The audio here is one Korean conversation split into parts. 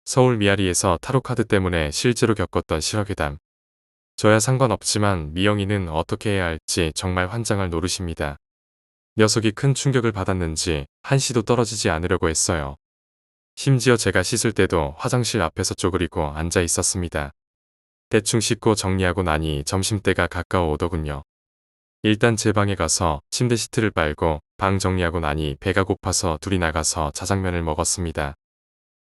서울 미아리에서 타로카드 때문에 실제로 겪었던 실화괴담. 저야 상관없지만 미영이는 어떻게 해야 할지 정말 환장할 노릇입니다. 녀석이 큰 충격을 받았는지 한시도 떨어지지 않으려고 했어요. 심지어 제가 씻을 때도 화장실 앞에서 쪼그리고 앉아 있었습니다. 대충 씻고 정리하고 나니 점심때가 가까워 오더군요. 일단 제 방에 가서 침대 시트를 빨고 방 정리하고 나니 배가 고파서 둘이 나가서 자장면을 먹었습니다.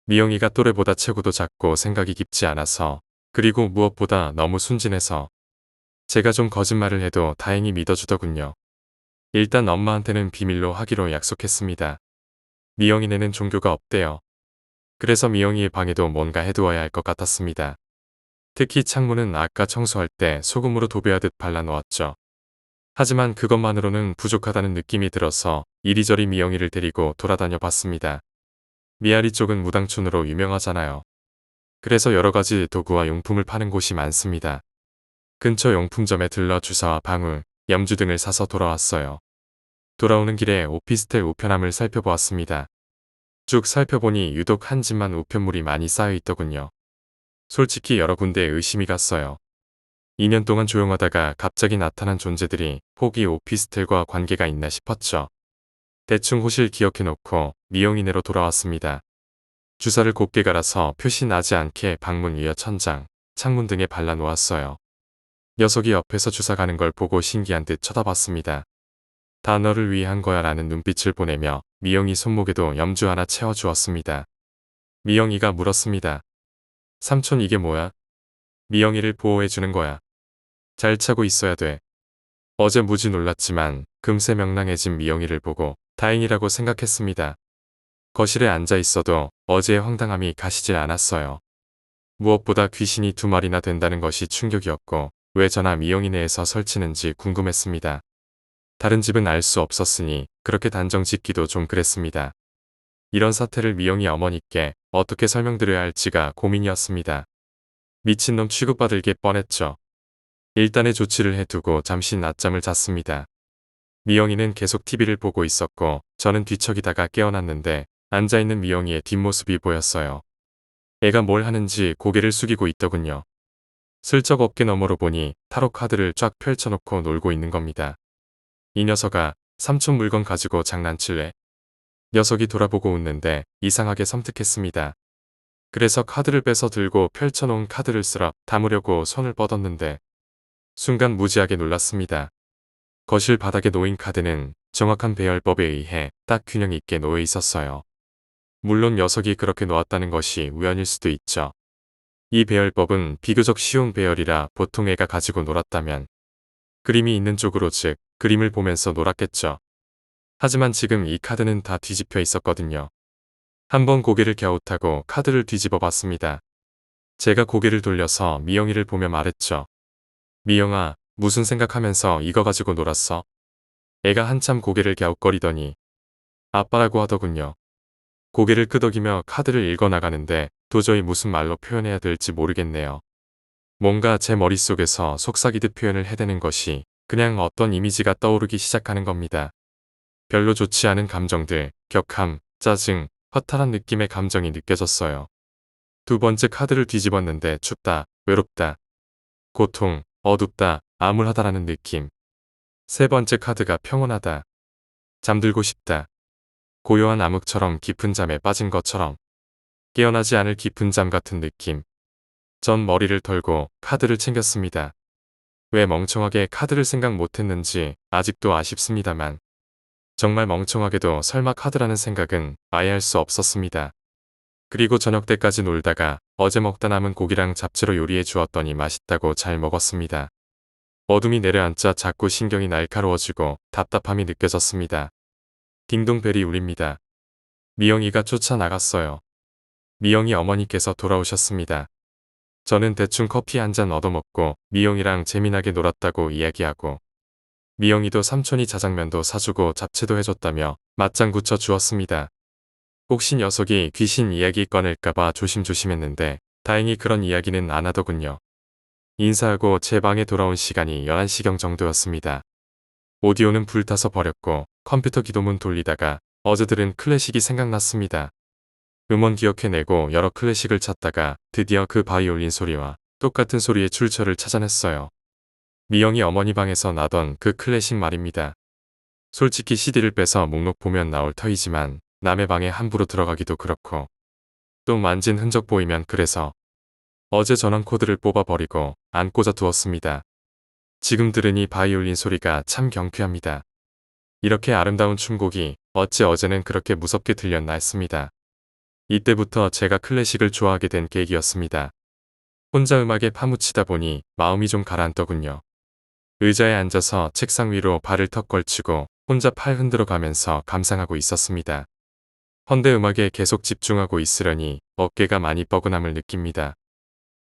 미영이가 또래보다 체구도 작고 생각이 깊지 않아서, 그리고 무엇보다 너무 순진해서 제가 좀 거짓말을 해도 다행히 믿어주더군요. 일단 엄마한테는 비밀로 하기로 약속했습니다. 미영이네는 종교가 없대요. 그래서 미영이의 방에도 뭔가 해두어야 할 것 같았습니다. 특히 창문은 아까 청소할 때 소금으로 도배하듯 발라놓았죠. 하지만 그것만으로는 부족하다는 느낌이 들어서 이리저리 미영이를 데리고 돌아다녀 봤습니다. 미아리 쪽은 무당촌으로 유명하잖아요. 그래서 여러가지 도구와 용품을 파는 곳이 많습니다. 근처 용품점에 들러 주사와 방울, 염주 등을 사서 돌아왔어요. 돌아오는 길에 오피스텔 우편함을 살펴보았습니다. 쭉 살펴보니 유독 한 집만 우편물이 많이 쌓여 있더군요. 솔직히 여러 군데에 의심이 갔어요. 2년 동안 조용하다가 갑자기 나타난 존재들이 혹이 오피스텔과 관계가 있나 싶었죠. 대충 호실 기억해놓고 미용인네로 돌아왔습니다. 주사를 곱게 갈아서 표시 나지 않게 방문 위와 천장, 창문 등에 발라놓았어요. 녀석이 옆에서 주사 가는 걸 보고 신기한 듯 쳐다봤습니다. 다 너를 위해 한 거야 라는 눈빛을 보내며 미영이 손목에도 염주 하나 채워주었습니다. 미영이가 물었습니다. 삼촌 이게 뭐야? 미영이를 보호해주는 거야. 잘 차고 있어야 돼. 어제 무지 놀랐지만 금세 명랑해진 미영이를 보고 다행이라고 생각했습니다. 거실에 앉아 있어도 어제의 황당함이 가시질 않았어요. 무엇보다 귀신이 2마리나 된다는 것이 충격이었고 왜 저나 미영이네에서 설치는지 궁금했습니다. 다른 집은 알 수 없었으니 그렇게 단정 짓기도 좀 그랬습니다. 이런 사태를 미영이 어머니께 어떻게 설명드려야 할지가 고민이었습니다. 미친놈 취급받을 게 뻔했죠. 일단의 조치를 해두고 잠시 낮잠을 잤습니다. 미영이는 계속 TV를 보고 있었고 저는 뒤척이다가 깨어났는데 앉아있는 미영이의 뒷모습이 보였어요. 애가 뭘 하는지 고개를 숙이고 있더군요. 슬쩍 어깨 너머로 보니 타로 카드를 쫙 펼쳐놓고 놀고 있는 겁니다. 이 녀석아, 삼촌 물건 가지고 장난칠래? 녀석이 돌아보고 웃는데 이상하게 섬뜩했습니다. 그래서 카드를 빼서 들고 펼쳐놓은 카드를 쓸어 담으려고 손을 뻗었는데 순간 무지하게 놀랐습니다. 거실 바닥에 놓인 카드는 정확한 배열법에 의해 딱 균형 있게 놓여 있었어요. 물론 녀석이 그렇게 놓았다는 것이 우연일 수도 있죠. 이 배열법은 비교적 쉬운 배열이라 보통 애가 가지고 놀았다면 그림이 있는 쪽으로 즉 그림을 보면서 놀았겠죠. 하지만 지금 이 카드는 다 뒤집혀 있었거든요. 한번 고개를 갸웃하고 카드를 뒤집어 봤습니다. 제가 고개를 돌려서 미영이를 보며 말했죠. 미영아, 무슨 생각하면서 이거 가지고 놀았어? 애가 한참 고개를 갸웃거리더니 아빠라고 하더군요. 고개를 끄덕이며 카드를 읽어나가는데 도저히 무슨 말로 표현해야 될지 모르겠네요. 뭔가 제 머릿속에서 속삭이듯 표현을 해대는 것이 그냥 어떤 이미지가 떠오르기 시작하는 겁니다. 별로 좋지 않은 감정들, 격함, 짜증, 허탈한 느낌의 감정이 느껴졌어요. 2번째 카드를 뒤집었는데 춥다, 외롭다, 고통, 어둡다, 암울하다라는 느낌. 3번째 카드가 평온하다, 잠들고 싶다, 고요한 암흑처럼 깊은 잠에 빠진 것처럼 깨어나지 않을 깊은 잠 같은 느낌. 전 머리를 털고 카드를 챙겼습니다. 왜 멍청하게 카드를 생각 못했는지 아직도 아쉽습니다만 정말 멍청하게도 설마 카드라는 생각은 아예 할 수 없었습니다. 그리고 저녁 때까지 놀다가 어제 먹다 남은 고기랑 잡채로 요리해 주었더니 맛있다고 잘 먹었습니다. 어둠이 내려앉자 자꾸 신경이 날카로워지고 답답함이 느껴졌습니다. 딩동벨이 울립니다. 미영이가 쫓아나갔어요. 미영이 어머니께서 돌아오셨습니다. 저는 대충 커피 한 잔 얻어먹고 미영이랑 재미나게 놀았다고 이야기하고 미영이도 삼촌이 자장면도 사주고 잡채도 해줬다며 맞장구쳐 주었습니다. 혹시 녀석이 귀신 이야기 꺼낼까봐 조심조심했는데 다행히 그런 이야기는 안 하더군요. 인사하고 제 방에 돌아온 시간이 11시경 정도였습니다. 오디오는 불타서 버렸고 컴퓨터 기도문 돌리다가 어제 들은 클래식이 생각났습니다. 음원 기억해내고 여러 클래식을 찾다가 드디어 그 바이올린 소리와 똑같은 소리의 출처를 찾아냈어요. 미영이 어머니 방에서 나던 그 클래식 말입니다. 솔직히 CD를 빼서 목록 보면 나올 터이지만 남의 방에 함부로 들어가기도 그렇고 또 만진 흔적 보이면 그래서 어제 전원 코드를 뽑아버리고 안 꽂아 두었습니다. 지금 들으니 바이올린 소리가 참 경쾌합니다. 이렇게 아름다운 춤곡이 어찌 어제는 그렇게 무섭게 들렸나 했습니다. 이때부터 제가 클래식을 좋아하게 된 계기였습니다. 혼자 음악에 파묻히다 보니 마음이 좀 가라앉더군요. 의자에 앉아서 책상 위로 발을 턱 걸치고 혼자 팔 흔들어 가면서 감상하고 있었습니다. 헌데 음악에 계속 집중하고 있으려니 어깨가 많이 뻐근함을 느낍니다.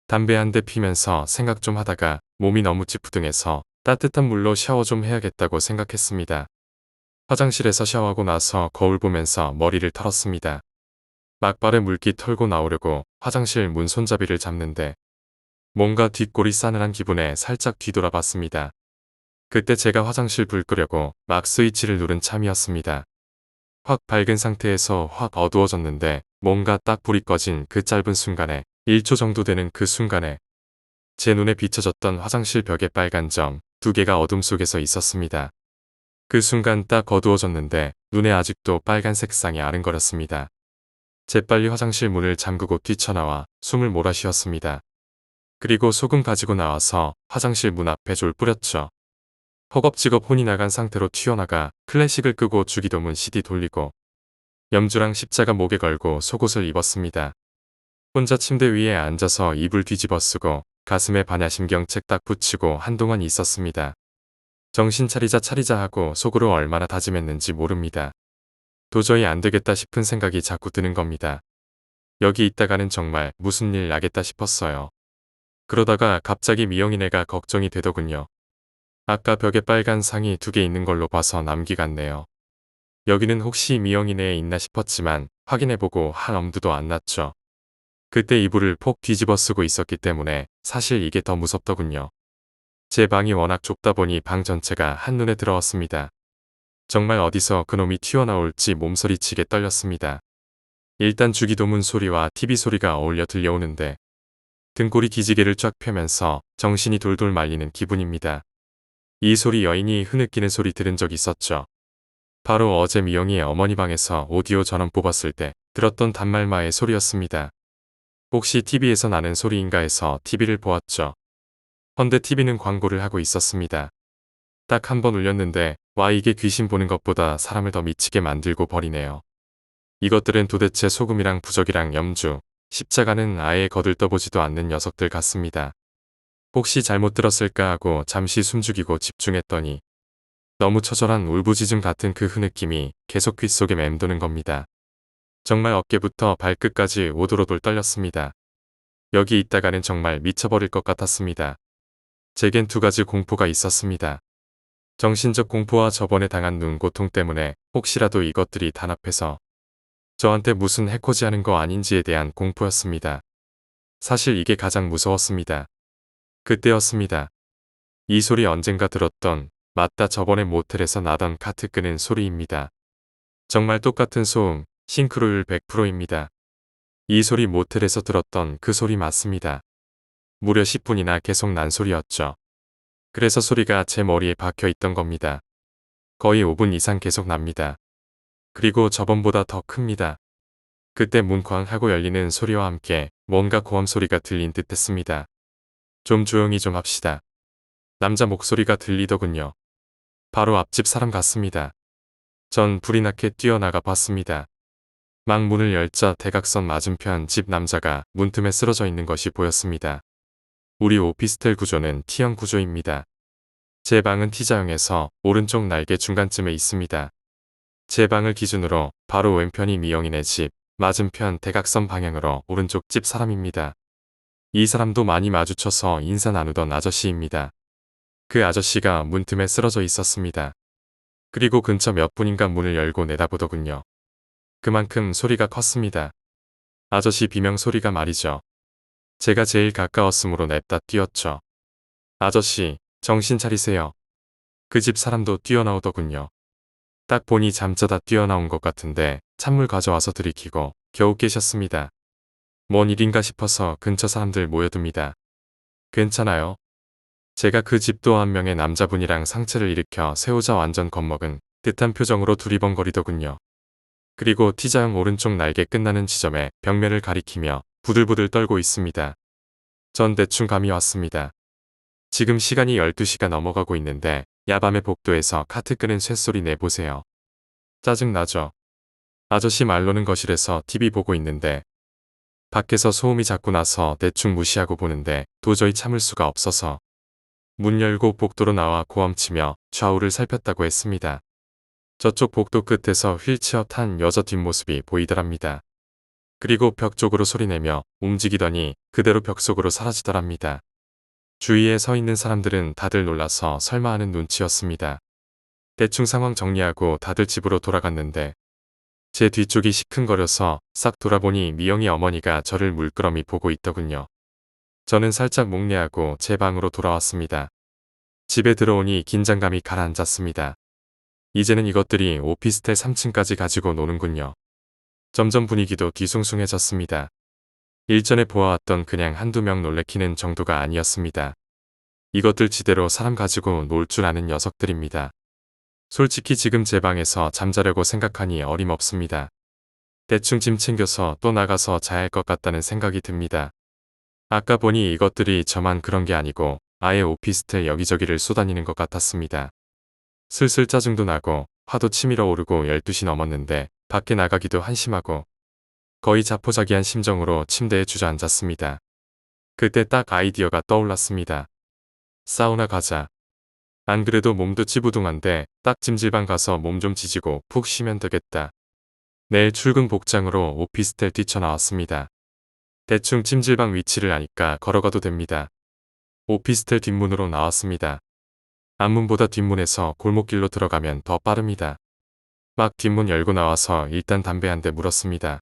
담배 한 대 피면서 생각 좀 하다가 몸이 너무 찌푸둥해서 따뜻한 물로 샤워 좀 해야겠다고 생각했습니다. 화장실에서 샤워하고 나서 거울 보면서 머리를 털었습니다. 막발에 물기 털고 나오려고 화장실 문 손잡이를 잡는데 뭔가 뒷골이 싸늘한 기분에 살짝 뒤돌아봤습니다. 그때 제가 화장실 불 끄려고 막 스위치를 누른 참이었습니다. 확 밝은 상태에서 확 어두워졌는데 뭔가 딱 불이 꺼진 그 짧은 순간에 1초 정도 되는 그 순간에 제 눈에 비춰졌던 화장실 벽의 빨간 점 2개가 어둠 속에서 있었습니다. 그 순간 딱 어두워졌는데 눈에 아직도 빨간 색상이 아른거렸습니다. 재빨리 화장실 문을 잠그고 뛰쳐나와 숨을 몰아쉬었습니다. 그리고 소금 가지고 나와서 화장실 문 앞에 졸 뿌렸죠. 허겁지겁 혼이 나간 상태로 튀어나가 클래식을 끄고 주기도문 CD 돌리고 염주랑 십자가 목에 걸고 속옷을 입었습니다. 혼자 침대 위에 앉아서 이불 뒤집어 쓰고 가슴에 반야심경책 딱 붙이고 한동안 있었습니다. 정신 차리자 하고 속으로 얼마나 다짐했는지 모릅니다. 도저히 안 되겠다 싶은 생각이 자꾸 드는 겁니다. 여기 있다가는 정말 무슨 일 나겠다 싶었어요. 그러다가 갑자기 미영이네가 걱정이 되더군요. 아까 벽에 빨간 상이 2개 있는 걸로 봐서 남기 같네요. 여기는 혹시 미영이네에 있나 싶었지만 확인해보고 한 엄두도 안 났죠. 그때 이불을 폭 뒤집어 쓰고 있었기 때문에 사실 이게 더 무섭더군요. 제 방이 워낙 좁다 보니 방 전체가 한눈에 들어왔습니다. 정말 어디서 그놈이 튀어나올지 몸서리치게 떨렸습니다. 일단 주기도문 소리와 TV 소리가 어울려 들려오는데 등골이 기지개를 쫙 펴면서 정신이 돌돌 말리는 기분입니다. 이 소리 여인이 흐느끼는 소리 들은 적 있었죠. 바로 어제 미영이의 어머니 방에서 오디오 전원 뽑았을 때 들었던 단말마의 소리였습니다. 혹시 TV에서 나는 소리인가 해서 TV를 보았죠. 헌데 TV는 광고를 하고 있었습니다. 딱 한 번 울렸는데 와 이게 귀신 보는 것보다 사람을 더 미치게 만들고 버리네요. 이것들은 도대체 소금이랑 부적이랑 염주, 십자가는 아예 거들떠보지도 않는 녀석들 같습니다. 혹시 잘못 들었을까 하고 잠시 숨죽이고 집중했더니 너무 처절한 울부짖음 같은 그 흐느낌이 계속 귓속에 맴도는 겁니다. 정말 어깨부터 발끝까지 오돌오돌 떨렸습니다. 여기 있다가는 정말 미쳐버릴 것 같았습니다. 제겐 2가지 공포가 있었습니다. 정신적 공포와 저번에 당한 눈 고통 때문에 혹시라도 이것들이 단합해서 저한테 무슨 해코지 하는 거 아닌지에 대한 공포였습니다. 사실 이게 가장 무서웠습니다. 그때였습니다. 이 소리 언젠가 들었던 맞다 저번에 모텔에서 나던 카트 끄는 소리입니다. 정말 똑같은 소음, 싱크로율 100%입니다. 이 소리 모텔에서 들었던 그 소리 맞습니다. 무려 10분이나 계속 난 소리였죠. 그래서 소리가 제 머리에 박혀 있던 겁니다. 거의 5분 이상 계속 납니다. 그리고 저번보다 더 큽니다. 그때 문 쾅 하고 열리는 소리와 함께 뭔가 고함 소리가 들린 듯 했습니다. 좀 조용히 좀 합시다. 남자 목소리가 들리더군요. 바로 앞집 사람 같습니다. 전 불이 나게 뛰어나가 봤습니다. 막 문을 열자 대각선 맞은편 집 남자가 문틈에 쓰러져 있는 것이 보였습니다. 우리 오피스텔 구조는 T형 구조입니다. 제 방은 T자형에서 오른쪽 날개 중간쯤에 있습니다. 제 방을 기준으로 바로 왼편이 미영이네 집, 맞은편 대각선 방향으로 오른쪽 집 사람입니다. 이 사람도 많이 마주쳐서 인사 나누던 아저씨입니다. 그 아저씨가 문틈에 쓰러져 있었습니다. 그리고 근처 몇 분인가 문을 열고 내다보더군요. 그만큼 소리가 컸습니다. 아저씨 비명 소리가 말이죠. 제가 제일 가까웠으므로 냅다 뛰었죠. 아저씨, 정신 차리세요. 그 집 사람도 뛰어나오더군요. 딱 보니 잠자다 뛰어나온 것 같은데 찬물 가져와서 들이키고 겨우 깨셨습니다. 뭔 일인가 싶어서 근처 사람들 모여듭니다. 괜찮아요? 제가 그 집도 한 명의 남자분이랑 상체를 일으켜 세우자 완전 겁먹은 듯한 표정으로 두리번거리더군요. 그리고 T자형 오른쪽 날개 끝나는 지점에 벽면을 가리키며 부들부들 떨고 있습니다. 전 대충 감이 왔습니다. 지금 시간이 12시가 넘어가고 있는데 야밤의 복도에서 카트 끄는 쇳소리 내보세요. 짜증나죠? 아저씨 말로는 거실에서 TV 보고 있는데 밖에서 소음이 자꾸 나서 대충 무시하고 보는데 도저히 참을 수가 없어서 문 열고 복도로 나와 고함치며 좌우를 살폈다고 했습니다. 저쪽 복도 끝에서 휠체어 탄 여자 뒷모습이 보이더랍니다. 그리고 벽 쪽으로 소리내며 움직이더니 그대로 벽 속으로 사라지더랍니다. 주위에 서 있는 사람들은 다들 놀라서 설마 하는 눈치였습니다. 대충 상황 정리하고 다들 집으로 돌아갔는데 제 뒤쪽이 시큰거려서 싹 돌아보니 미영이 어머니가 저를 물끄러미 보고 있더군요. 저는 살짝 목례하고 제 방으로 돌아왔습니다. 집에 들어오니 긴장감이 가라앉았습니다. 이제는 이것들이 오피스텔 3층까지 가지고 노는군요. 점점 분위기도 뒤숭숭해졌습니다. 일전에 보아왔던 그냥 한두 명 놀래키는 정도가 아니었습니다. 이것들 지대로 사람 가지고 놀 줄 아는 녀석들입니다. 솔직히 지금 제 방에서 잠자려고 생각하니 어림없습니다. 대충 짐 챙겨서 또 나가서 자야 할 것 같다는 생각이 듭니다. 아까 보니 이것들이 저만 그런 게 아니고 아예 오피스텔 여기저기를 쏘다니는 것 같았습니다. 슬슬 짜증도 나고 화도 치밀어 오르고 12시 넘었는데 밖에 나가기도 한심하고 거의 자포자기한 심정으로 침대에 주저앉았습니다. 그때 딱 아이디어가 떠올랐습니다. 사우나 가자. 안 그래도 몸도 찌부둥한데 딱 찜질방 가서 몸 좀 지지고 푹 쉬면 되겠다. 내일 출근 복장으로 오피스텔 뛰쳐나왔습니다. 대충 찜질방 위치를 아니까 걸어가도 됩니다. 오피스텔 뒷문으로 나왔습니다. 앞문보다 뒷문에서 골목길로 들어가면 더 빠릅니다. 막 뒷문 열고 나와서 일단 담배 한 대 물었습니다.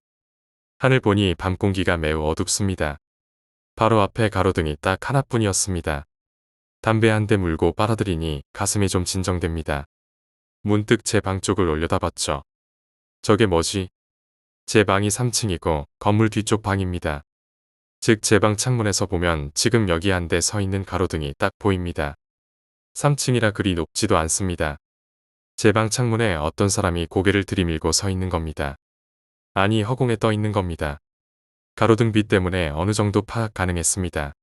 하늘 보니 밤 공기가 매우 어둡습니다. 바로 앞에 가로등이 딱 하나뿐이었습니다. 담배 한 대 물고 빨아들이니 가슴이 좀 진정됩니다. 문득 제 방 쪽을 올려다봤죠. 저게 뭐지? 제 방이 3층이고 건물 뒤쪽 방입니다. 즉 제 방 창문에서 보면 지금 여기 한 대 서 있는 가로등이 딱 보입니다. 3층이라 그리 높지도 않습니다. 제 방 창문에 어떤 사람이 고개를 들이밀고 서 있는 겁니다. 아니 허공에 떠 있는 겁니다. 가로등 빛 때문에 어느 정도 파악 가능했습니다.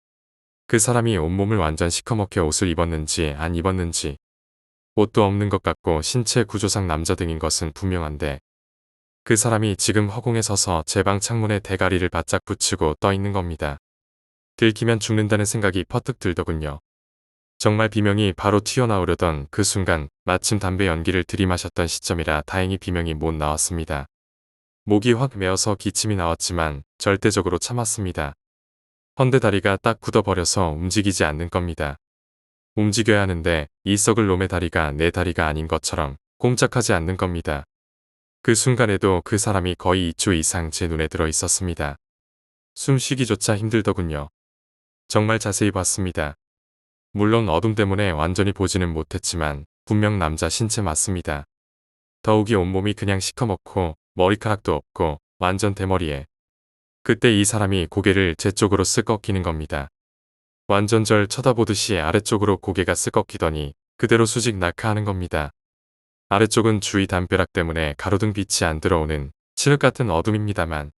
그 사람이 온몸을 완전 시커멓게 옷을 입었는지 안 입었는지 옷도 없는 것 같고 신체 구조상 남자 등인 것은 분명한데 그 사람이 지금 허공에 서서 제 방 창문에 대가리를 바짝 붙이고 떠 있는 겁니다. 들키면 죽는다는 생각이 퍼뜩 들더군요. 정말 비명이 바로 튀어나오려던 그 순간 마침 담배 연기를 들이마셨던 시점이라 다행히 비명이 못 나왔습니다. 목이 확 메어서 기침이 나왔지만 절대적으로 참았습니다. 헌데 다리가 딱 굳어버려서 움직이지 않는 겁니다. 움직여야 하는데 이 썩을 놈의 다리가 내 다리가 아닌 것처럼 꼼짝하지 않는 겁니다. 그 순간에도 그 사람이 거의 2초 이상 제 눈에 들어 있었습니다. 숨쉬기조차 힘들더군요. 정말 자세히 봤습니다. 물론 어둠 때문에 완전히 보지는 못했지만 분명 남자 신체 맞습니다. 더욱이 온몸이 그냥 시커멓고 머리카락도 없고 완전 대머리에. 그때 이 사람이 고개를 제 쪽으로 쓱 꺾이는 겁니다. 완전 절 쳐다보듯이 아래쪽으로 고개가 쓱 꺾이더니 그대로 수직 낙하하는 겁니다. 아래쪽은 주위 담벼락 때문에 가로등 빛이 안 들어오는 칠흑 같은 어둠입니다만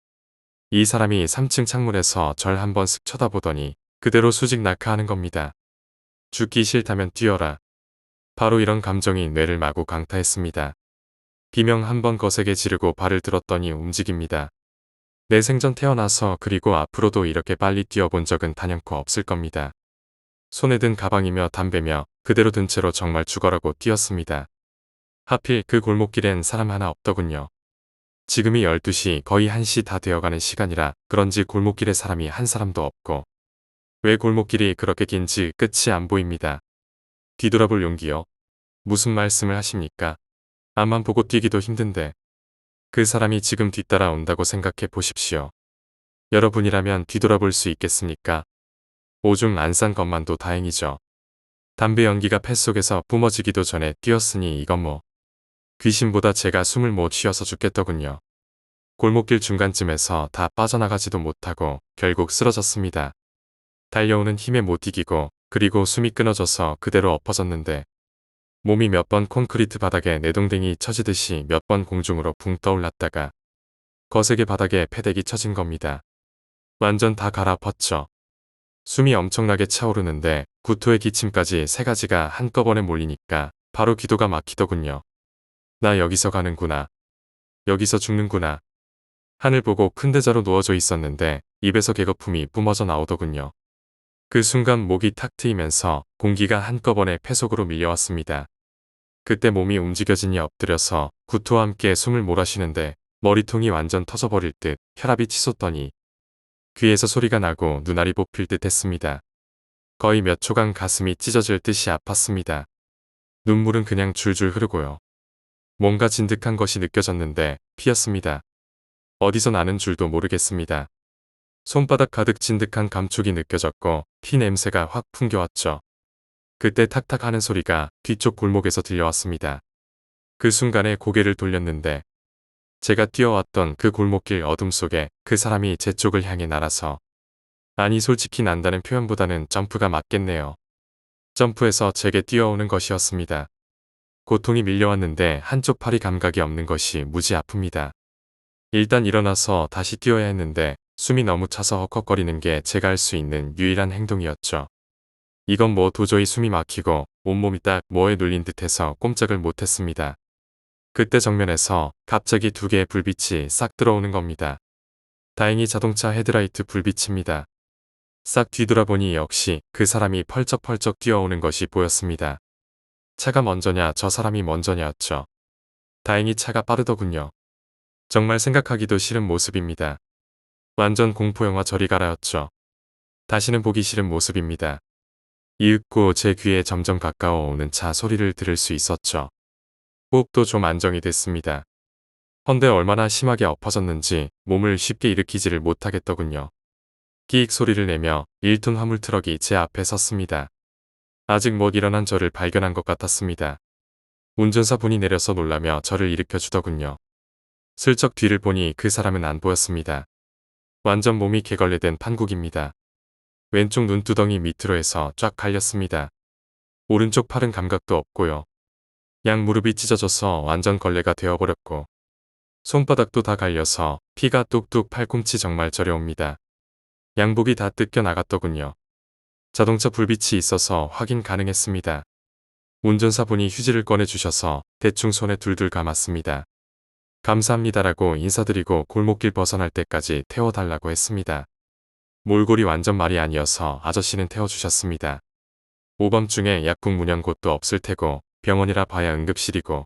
이 사람이 3층 창문에서 절 한번 쓱 쳐다보더니 그대로 수직 낙하하는 겁니다. 죽기 싫다면 뛰어라. 바로 이런 감정이 뇌를 마구 강타했습니다. 비명 한번 거세게 지르고 발을 들었더니 움직입니다. 내 생전 태어나서 그리고 앞으로도 이렇게 빨리 뛰어본 적은 단연코 없을 겁니다. 손에 든 가방이며 담배며 그대로 든 채로 정말 죽어라고 뛰었습니다. 하필 그 골목길엔 사람 하나 없더군요. 지금이 12시 거의 1시 다 되어가는 시간이라 그런지 골목길에 사람이 한 사람도 없고 왜 골목길이 그렇게 긴지 끝이 안 보입니다. 뒤돌아볼 용기요? 무슨 말씀을 하십니까? 앞만 보고 뛰기도 힘든데 그 사람이 지금 뒤따라 온다고 생각해 보십시오. 여러분이라면 뒤돌아볼 수 있겠습니까? 오줌 안 싼 것만도 다행이죠. 담배 연기가 뱃속에서 뿜어지기도 전에 뛰었으니 이건 뭐 귀신보다 제가 숨을 못 쉬어서 죽겠더군요. 골목길 중간쯤에서 다 빠져나가지도 못하고 결국 쓰러졌습니다. 달려오는 힘에 못 이기고 그리고 숨이 끊어져서 그대로 엎어졌는데 몸이 몇 번 콘크리트 바닥에 내동댕이 쳐지듯이 몇 번 공중으로 붕 떠올랐다가 거세게 바닥에 패대기 쳐진 겁니다. 완전 다 갈아엎었죠. 숨이 엄청나게 차오르는데 구토의 기침까지 세 가지가 한꺼번에 몰리니까 바로 기도가 막히더군요. 나 여기서 가는구나. 여기서 죽는구나. 하늘 보고 큰 대자로 누워져 있었는데 입에서 개거품이 뿜어져 나오더군요. 그 순간 목이 탁 트이면서 공기가 한꺼번에 폐 속으로 밀려왔습니다. 그때 몸이 움직여지니 엎드려서 구토와 함께 숨을 몰아쉬는데 머리통이 완전 터져버릴 듯 혈압이 치솟더니 귀에서 소리가 나고 눈알이 뽑힐 듯 했습니다. 거의 몇 초간 가슴이 찢어질 듯이 아팠습니다. 눈물은 그냥 줄줄 흐르고요. 뭔가 진득한 것이 느껴졌는데 피였습니다. 어디서 나는 줄도 모르겠습니다. 손바닥 가득 진득한 감촉이 느껴졌고 피 냄새가 확 풍겨왔죠. 그때 탁탁 하는 소리가 뒤쪽 골목에서 들려왔습니다. 그 순간에 고개를 돌렸는데 제가 뛰어왔던 그 골목길 어둠 속에 그 사람이 제 쪽을 향해 날아서 아니 솔직히 난다는 표현보다는 점프가 맞겠네요. 점프해서 제게 뛰어오는 것이었습니다. 고통이 밀려왔는데 한쪽 팔이 감각이 없는 것이 무지 아픕니다. 일단 일어나서 다시 뛰어야 했는데 숨이 너무 차서 헉헉거리는 게 제가 할 수 있는 유일한 행동이었죠. 이건 뭐 도저히 숨이 막히고 온몸이 딱 뭐에 눌린 듯해서 꼼짝을 못했습니다. 그때 정면에서 갑자기 두 개의 불빛이 싹 들어오는 겁니다. 다행히 자동차 헤드라이트 불빛입니다. 싹 뒤돌아보니 역시 그 사람이 펄쩍펄쩍 뛰어오는 것이 보였습니다. 차가 먼저냐 저 사람이 먼저냐였죠. 다행히 차가 빠르더군요. 정말 생각하기도 싫은 모습입니다. 완전 공포영화 저리 가라였죠. 다시는 보기 싫은 모습입니다. 이윽고 제 귀에 점점 가까워 오는 차 소리를 들을 수 있었죠. 호흡도 좀 안정이 됐습니다. 헌데 얼마나 심하게 엎어졌는지 몸을 쉽게 일으키지를 못하겠더군요. 끼익 소리를 내며 1톤 화물 트럭이 제 앞에 섰습니다. 아직 못 일어난 저를 발견한 것 같았습니다. 운전사 분이 내려서 놀라며 저를 일으켜 주더군요. 슬쩍 뒤를 보니 그 사람은 안 보였습니다. 완전 몸이 개걸레된 판국입니다. 왼쪽 눈두덩이 밑으로 해서 쫙 갈렸습니다. 오른쪽 팔은 감각도 없고요. 양 무릎이 찢어져서 완전 걸레가 되어버렸고 손바닥도 다 갈려서 피가 뚝뚝 팔꿈치 정말 저려옵니다. 양복이 다 뜯겨 나갔더군요. 자동차 불빛이 있어서 확인 가능했습니다. 운전사분이 휴지를 꺼내주셔서 대충 손에 둘둘 감았습니다. 감사합니다라고 인사드리고 골목길 벗어날 때까지 태워달라고 했습니다. 몰골이 완전 말이 아니어서 아저씨는 태워주셨습니다. 오밤중에 약국 문연 곳도 없을 테고 병원이라 봐야 응급실이고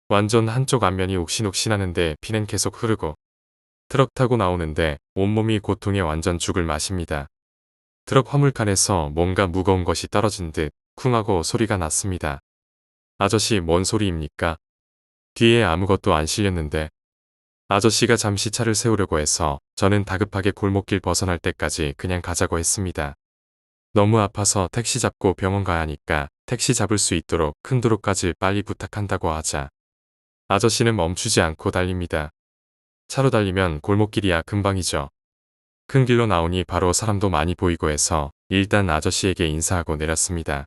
완전 한쪽 안면이 옥신옥신하는데 피는 계속 흐르고 트럭 타고 나오는데 온몸이 고통에 완전 죽을 맛입니다. 트럭 화물칸에서 뭔가 무거운 것이 떨어진 듯 쿵하고 소리가 났습니다. 아저씨 뭔 소리입니까? 뒤에 아무것도 안 실렸는데 아저씨가 잠시 차를 세우려고 해서 저는 다급하게 골목길 벗어날 때까지 그냥 가자고 했습니다. 너무 아파서 택시 잡고 병원 가야 하니까 택시 잡을 수 있도록 큰 도로까지 빨리 부탁한다고 하자. 아저씨는 멈추지 않고 달립니다. 차로 달리면 골목길이야 금방이죠. 큰 길로 나오니 바로 사람도 많이 보이고 해서 일단 아저씨에게 인사하고 내렸습니다.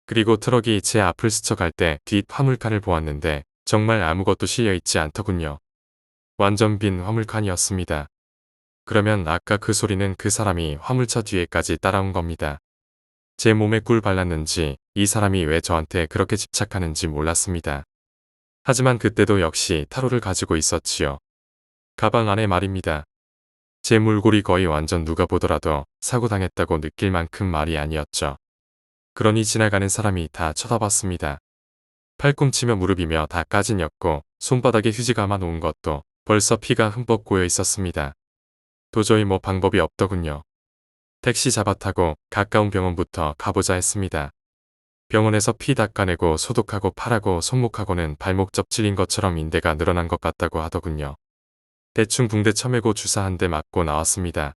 그리고 트럭이 제 앞을 스쳐갈 때 뒷 화물칸을 보았는데 정말 아무것도 실려있지 않더군요. 완전 빈 화물칸이었습니다. 그러면 아까 그 소리는 그 사람이 화물차 뒤에까지 따라온 겁니다. 제 몸에 꿀 발랐는지 이 사람이 왜 저한테 그렇게 집착하는지 몰랐습니다. 하지만 그때도 역시 타로를 가지고 있었지요. 가방 안에 말입니다. 제 몰골이 거의 완전 누가 보더라도 사고당했다고 느낄 만큼 말이 아니었죠. 그러니 지나가는 사람이 다 쳐다봤습니다. 팔꿈치며 무릎이며 다 까진였고 손바닥에 휴지 감아 놓은 것도 벌써 피가 흠뻑 고여 있었습니다. 도저히 뭐 방법이 없더군요. 택시 잡아 타고 가까운 병원부터 가보자 했습니다. 병원에서 피 닦아내고 소독하고 팔하고 손목하고는 발목 접질린 것처럼 인대가 늘어난 것 같다고 하더군요. 대충 붕대 쳐매고 주사 한 대 맞고 나왔습니다.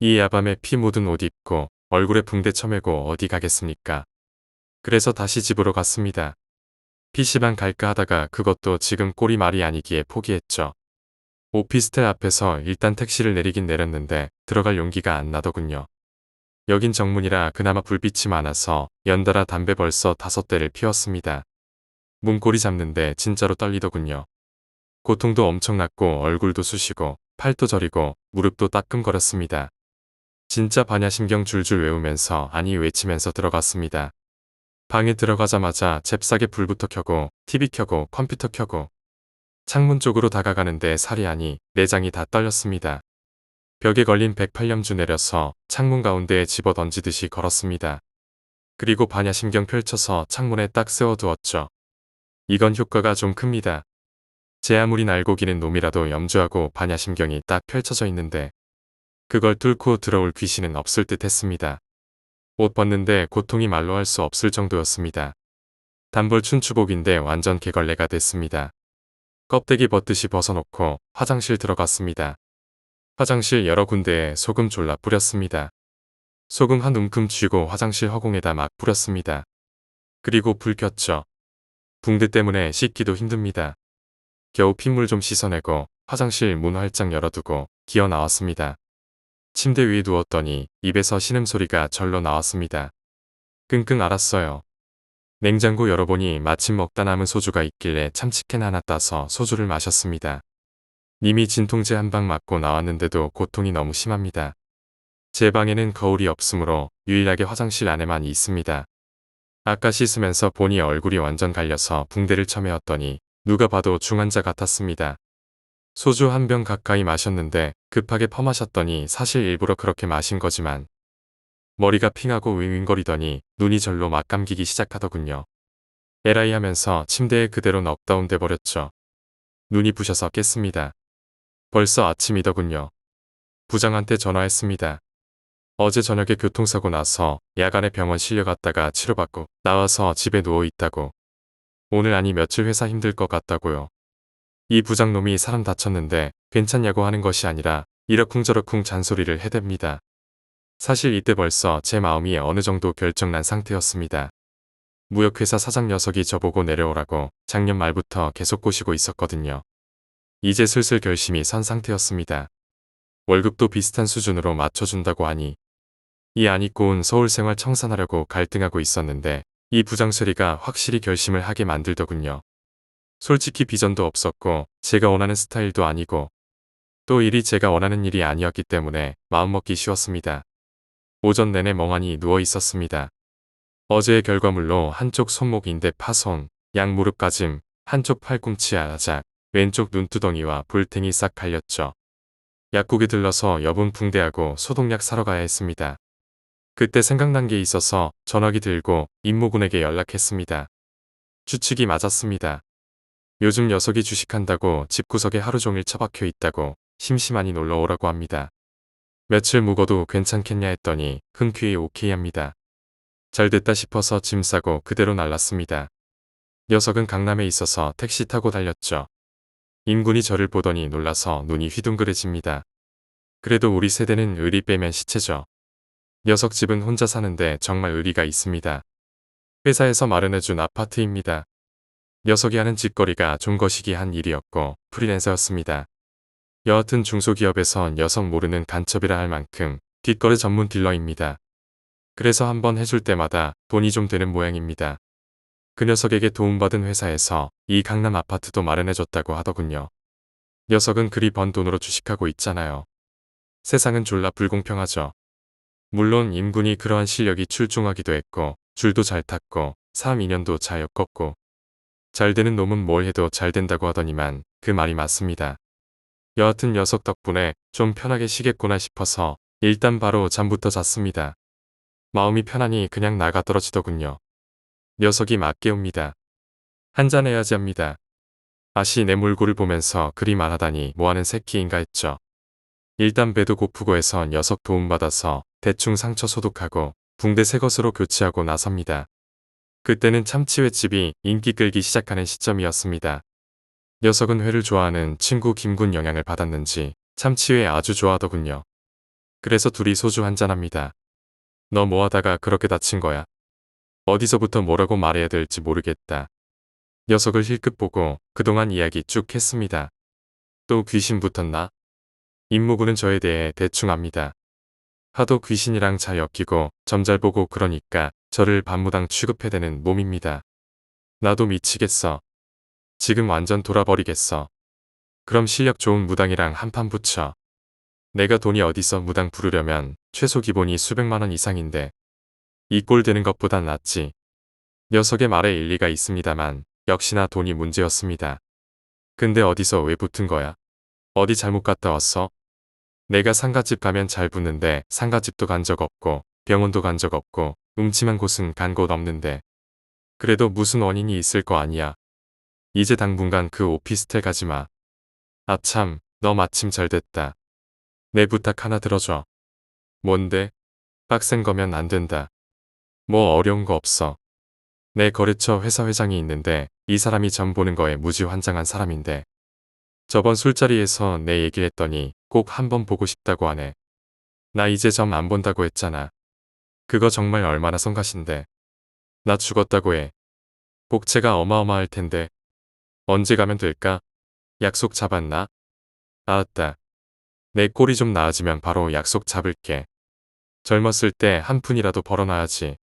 이 야밤에 피 묻은 옷 입고 얼굴에 붕대 쳐매고 어디 가겠습니까? 그래서 다시 집으로 갔습니다. PC방 갈까 하다가 그것도 지금 꼴이 말이 아니기에 포기했죠. 오피스텔 앞에서 일단 택시를 내리긴 내렸는데 들어갈 용기가 안 나더군요. 여긴 정문이라 그나마 불빛이 많아서 연달아 담배 벌써 5대를 피웠습니다. 문고리 잡는데 진짜로 떨리더군요. 고통도 엄청났고 얼굴도 쑤시고 팔도 저리고 무릎도 따끔거렸습니다. 진짜 반야심경 줄줄 외우면서 아니 외치면서 들어갔습니다. 방에 들어가자마자 잽싸게 불부터 켜고 TV 켜고 컴퓨터 켜고 창문 쪽으로 다가가는데 살이 아니 내장이 다 떨렸습니다. 벽에 걸린 108념주 내려서 창문 가운데에 집어 던지듯이 걸었습니다. 그리고 반야심경 펼쳐서 창문에 딱 세워두었죠. 이건 효과가 좀 큽니다. 제 아무리 날고기는 놈이라도 염주하고 반야심경이 딱 펼쳐져 있는데 그걸 뚫고 들어올 귀신은 없을 듯 했습니다. 옷 벗는데 고통이 말로 할 수 없을 정도였습니다. 단벌 춘추복인데 완전 개걸레가 됐습니다. 껍데기 벗듯이 벗어놓고 화장실 들어갔습니다. 화장실 여러 군데에 소금 졸라 뿌렸습니다. 소금 한 움큼 쥐고 화장실 허공에다 막 뿌렸습니다. 그리고 불 켰죠. 붕대 때문에 씻기도 힘듭니다. 겨우 핏물 좀 씻어내고 화장실 문 활짝 열어두고 기어 나왔습니다. 침대 위에 누웠더니 입에서 신음소리가 절로 나왔습니다. 끙끙 앓았어요. 냉장고 열어보니 마침 먹다 남은 소주가 있길래 참치캔 하나 따서 소주를 마셨습니다. 이미 진통제 한 방 맞고 나왔는데도 고통이 너무 심합니다. 제 방에는 거울이 없으므로 유일하게 화장실 안에만 있습니다. 아까 씻으면서 보니 얼굴이 완전 갈려서 붕대를 쳐매었더니 누가 봐도 중환자 같았습니다. 소주 한 병 가까이 마셨는데 급하게 퍼마셨더니 사실 일부러 그렇게 마신 거지만 머리가 핑하고 윙윙거리더니 눈이 절로 막 감기기 시작하더군요. 에라이 하면서 침대에 그대로 넉다운 돼 버렸죠. 눈이 부셔서 깼습니다. 벌써 아침이더군요. 부장한테 전화했습니다. 어제 저녁에 교통사고 나서 야간에 병원 실려갔다가 치료받고 나와서 집에 누워있다고. 오늘 아니 며칠 회사 힘들 것 같다고요. 이 부장놈이 사람 다쳤는데 괜찮냐고 하는 것이 아니라 이러쿵저러쿵 잔소리를 해댑니다. 사실 이때 벌써 제 마음이 어느 정도 결정난 상태였습니다. 무역회사 사장 녀석이 저보고 내려오라고 작년 말부터 계속 꼬시고 있었거든요. 이제 슬슬 결심이 선 상태였습니다. 월급도 비슷한 수준으로 맞춰준다고 하니 이 안 입고 온 서울생활 청산하려고 갈등하고 있었는데 이 부장 소리가 확실히 결심을 하게 만들더군요. 솔직히 비전도 없었고 제가 원하는 스타일도 아니고 또 일이 제가 원하는 일이 아니었기 때문에 마음먹기 쉬웠습니다. 오전 내내 멍하니 누워 있었습니다. 어제의 결과물로 한쪽 손목 인대 파손, 양 무릎 가짐, 한쪽 팔꿈치 아작, 왼쪽 눈두덩이와 볼탱이 싹 갈렸죠. 약국에 들러서 여분 붕대하고 소독약 사러 가야 했습니다. 그때 생각난 게 있어서 전화기 들고 임모군에게 연락했습니다. 추측이 맞았습니다. 요즘 녀석이 주식한다고 집구석에 하루 종일 처박혀 있다고 심심하니 놀러 오라고 합니다. 며칠 묵어도 괜찮겠냐 했더니 흔쾌히 오케이 합니다. 잘됐다 싶어서 짐 싸고 그대로 날랐습니다. 녀석은 강남에 있어서 택시 타고 달렸죠. 임군이 저를 보더니 놀라서 눈이 휘둥그레집니다. 그래도 우리 세대는 의리 빼면 시체죠. 녀석 집은 혼자 사는데 정말 의리가 있습니다. 회사에서 마련해준 아파트입니다. 녀석이 하는 짓거리가 좀 거시기 한 일이었고 프리랜서였습니다. 여하튼 중소기업에서 녀석 모르는 간첩이라 할 만큼 뒷거래 전문 딜러입니다. 그래서 한번 해줄 때마다 돈이 좀 되는 모양입니다. 그 녀석에게 도움받은 회사에서 이 강남 아파트도 마련해줬다고 하더군요. 녀석은 그리 번 돈으로 주식하고 있잖아요. 세상은 졸라 불공평하죠. 물론 임군이 그러한 실력이 출중하기도 했고 줄도 잘 탔고 사람 인연도 잘 엮었고 잘 되는 놈은 뭘 해도 잘 된다고 하더니만 그 말이 맞습니다. 여하튼 녀석 덕분에 좀 편하게 쉬겠구나 싶어서 일단 바로 잠부터 잤습니다. 마음이 편하니 그냥 나가 떨어지더군요. 녀석이 막 깨웁니다. 한잔 해야지 합니다. 아씨 내 몰골을 보면서 그리 말하다니 뭐하는 새끼인가 했죠. 일단 배도 고프고 해서 녀석 도움받아서 대충 상처 소독하고 붕대 새 것으로 교체하고 나섭니다. 그때는 참치회집이 인기 끌기 시작하는 시점이었습니다. 녀석은 회를 좋아하는 친구 김군 영향을 받았는지 참치회 아주 좋아하더군요. 그래서 둘이 소주 한잔합니다. 너 뭐하다가 그렇게 다친 거야? 어디서부터 뭐라고 말해야 될지 모르겠다. 녀석을 힐끗 보고 그동안 이야기 쭉 했습니다. 또 귀신 붙었나? 임무군은 저에 대해 대충 압니다. 하도 귀신이랑 잘 엮이고 점 잘 보고 그러니까 저를 반무당 취급해대는 몸입니다. 나도 미치겠어. 지금 완전 돌아버리겠어. 그럼 실력 좋은 무당이랑 한판 붙여. 내가 돈이 어디서 무당 부르려면 최소 기본이 수백만 원 이상인데 이 꼴 되는 것보단 낫지. 녀석의 말에 일리가 있습니다만 역시나 돈이 문제였습니다. 근데 어디서 왜 붙은 거야? 어디 잘못 갔다 왔어? 내가 상가집 가면 잘 붙는데 상가집도 간 적 없고 병원도 간 적 없고 음침한 곳은 간 곳 없는데 그래도 무슨 원인이 있을 거 아니야. 이제 당분간 그 오피스텔 가지마. 아참, 너 마침 잘 됐다. 내 부탁 하나 들어줘. 뭔데? 빡센 거면 안 된다. 뭐 어려운 거 없어. 내 거래처 회사 회장이 있는데 이 사람이 점 보는 거에 무지 환장한 사람인데 저번 술자리에서 내 얘기를 했더니 꼭 한번 보고 싶다고 하네. 나 이제 점 안 본다고 했잖아. 그거 정말 얼마나 성가신데. 나 죽었다고 해. 복채가 어마어마할 텐데. 언제 가면 될까? 약속 잡았나? 알았다. 내 꼴이 좀 나아지면 바로 약속 잡을게. 젊었을 때 한 푼이라도 벌어놔야지.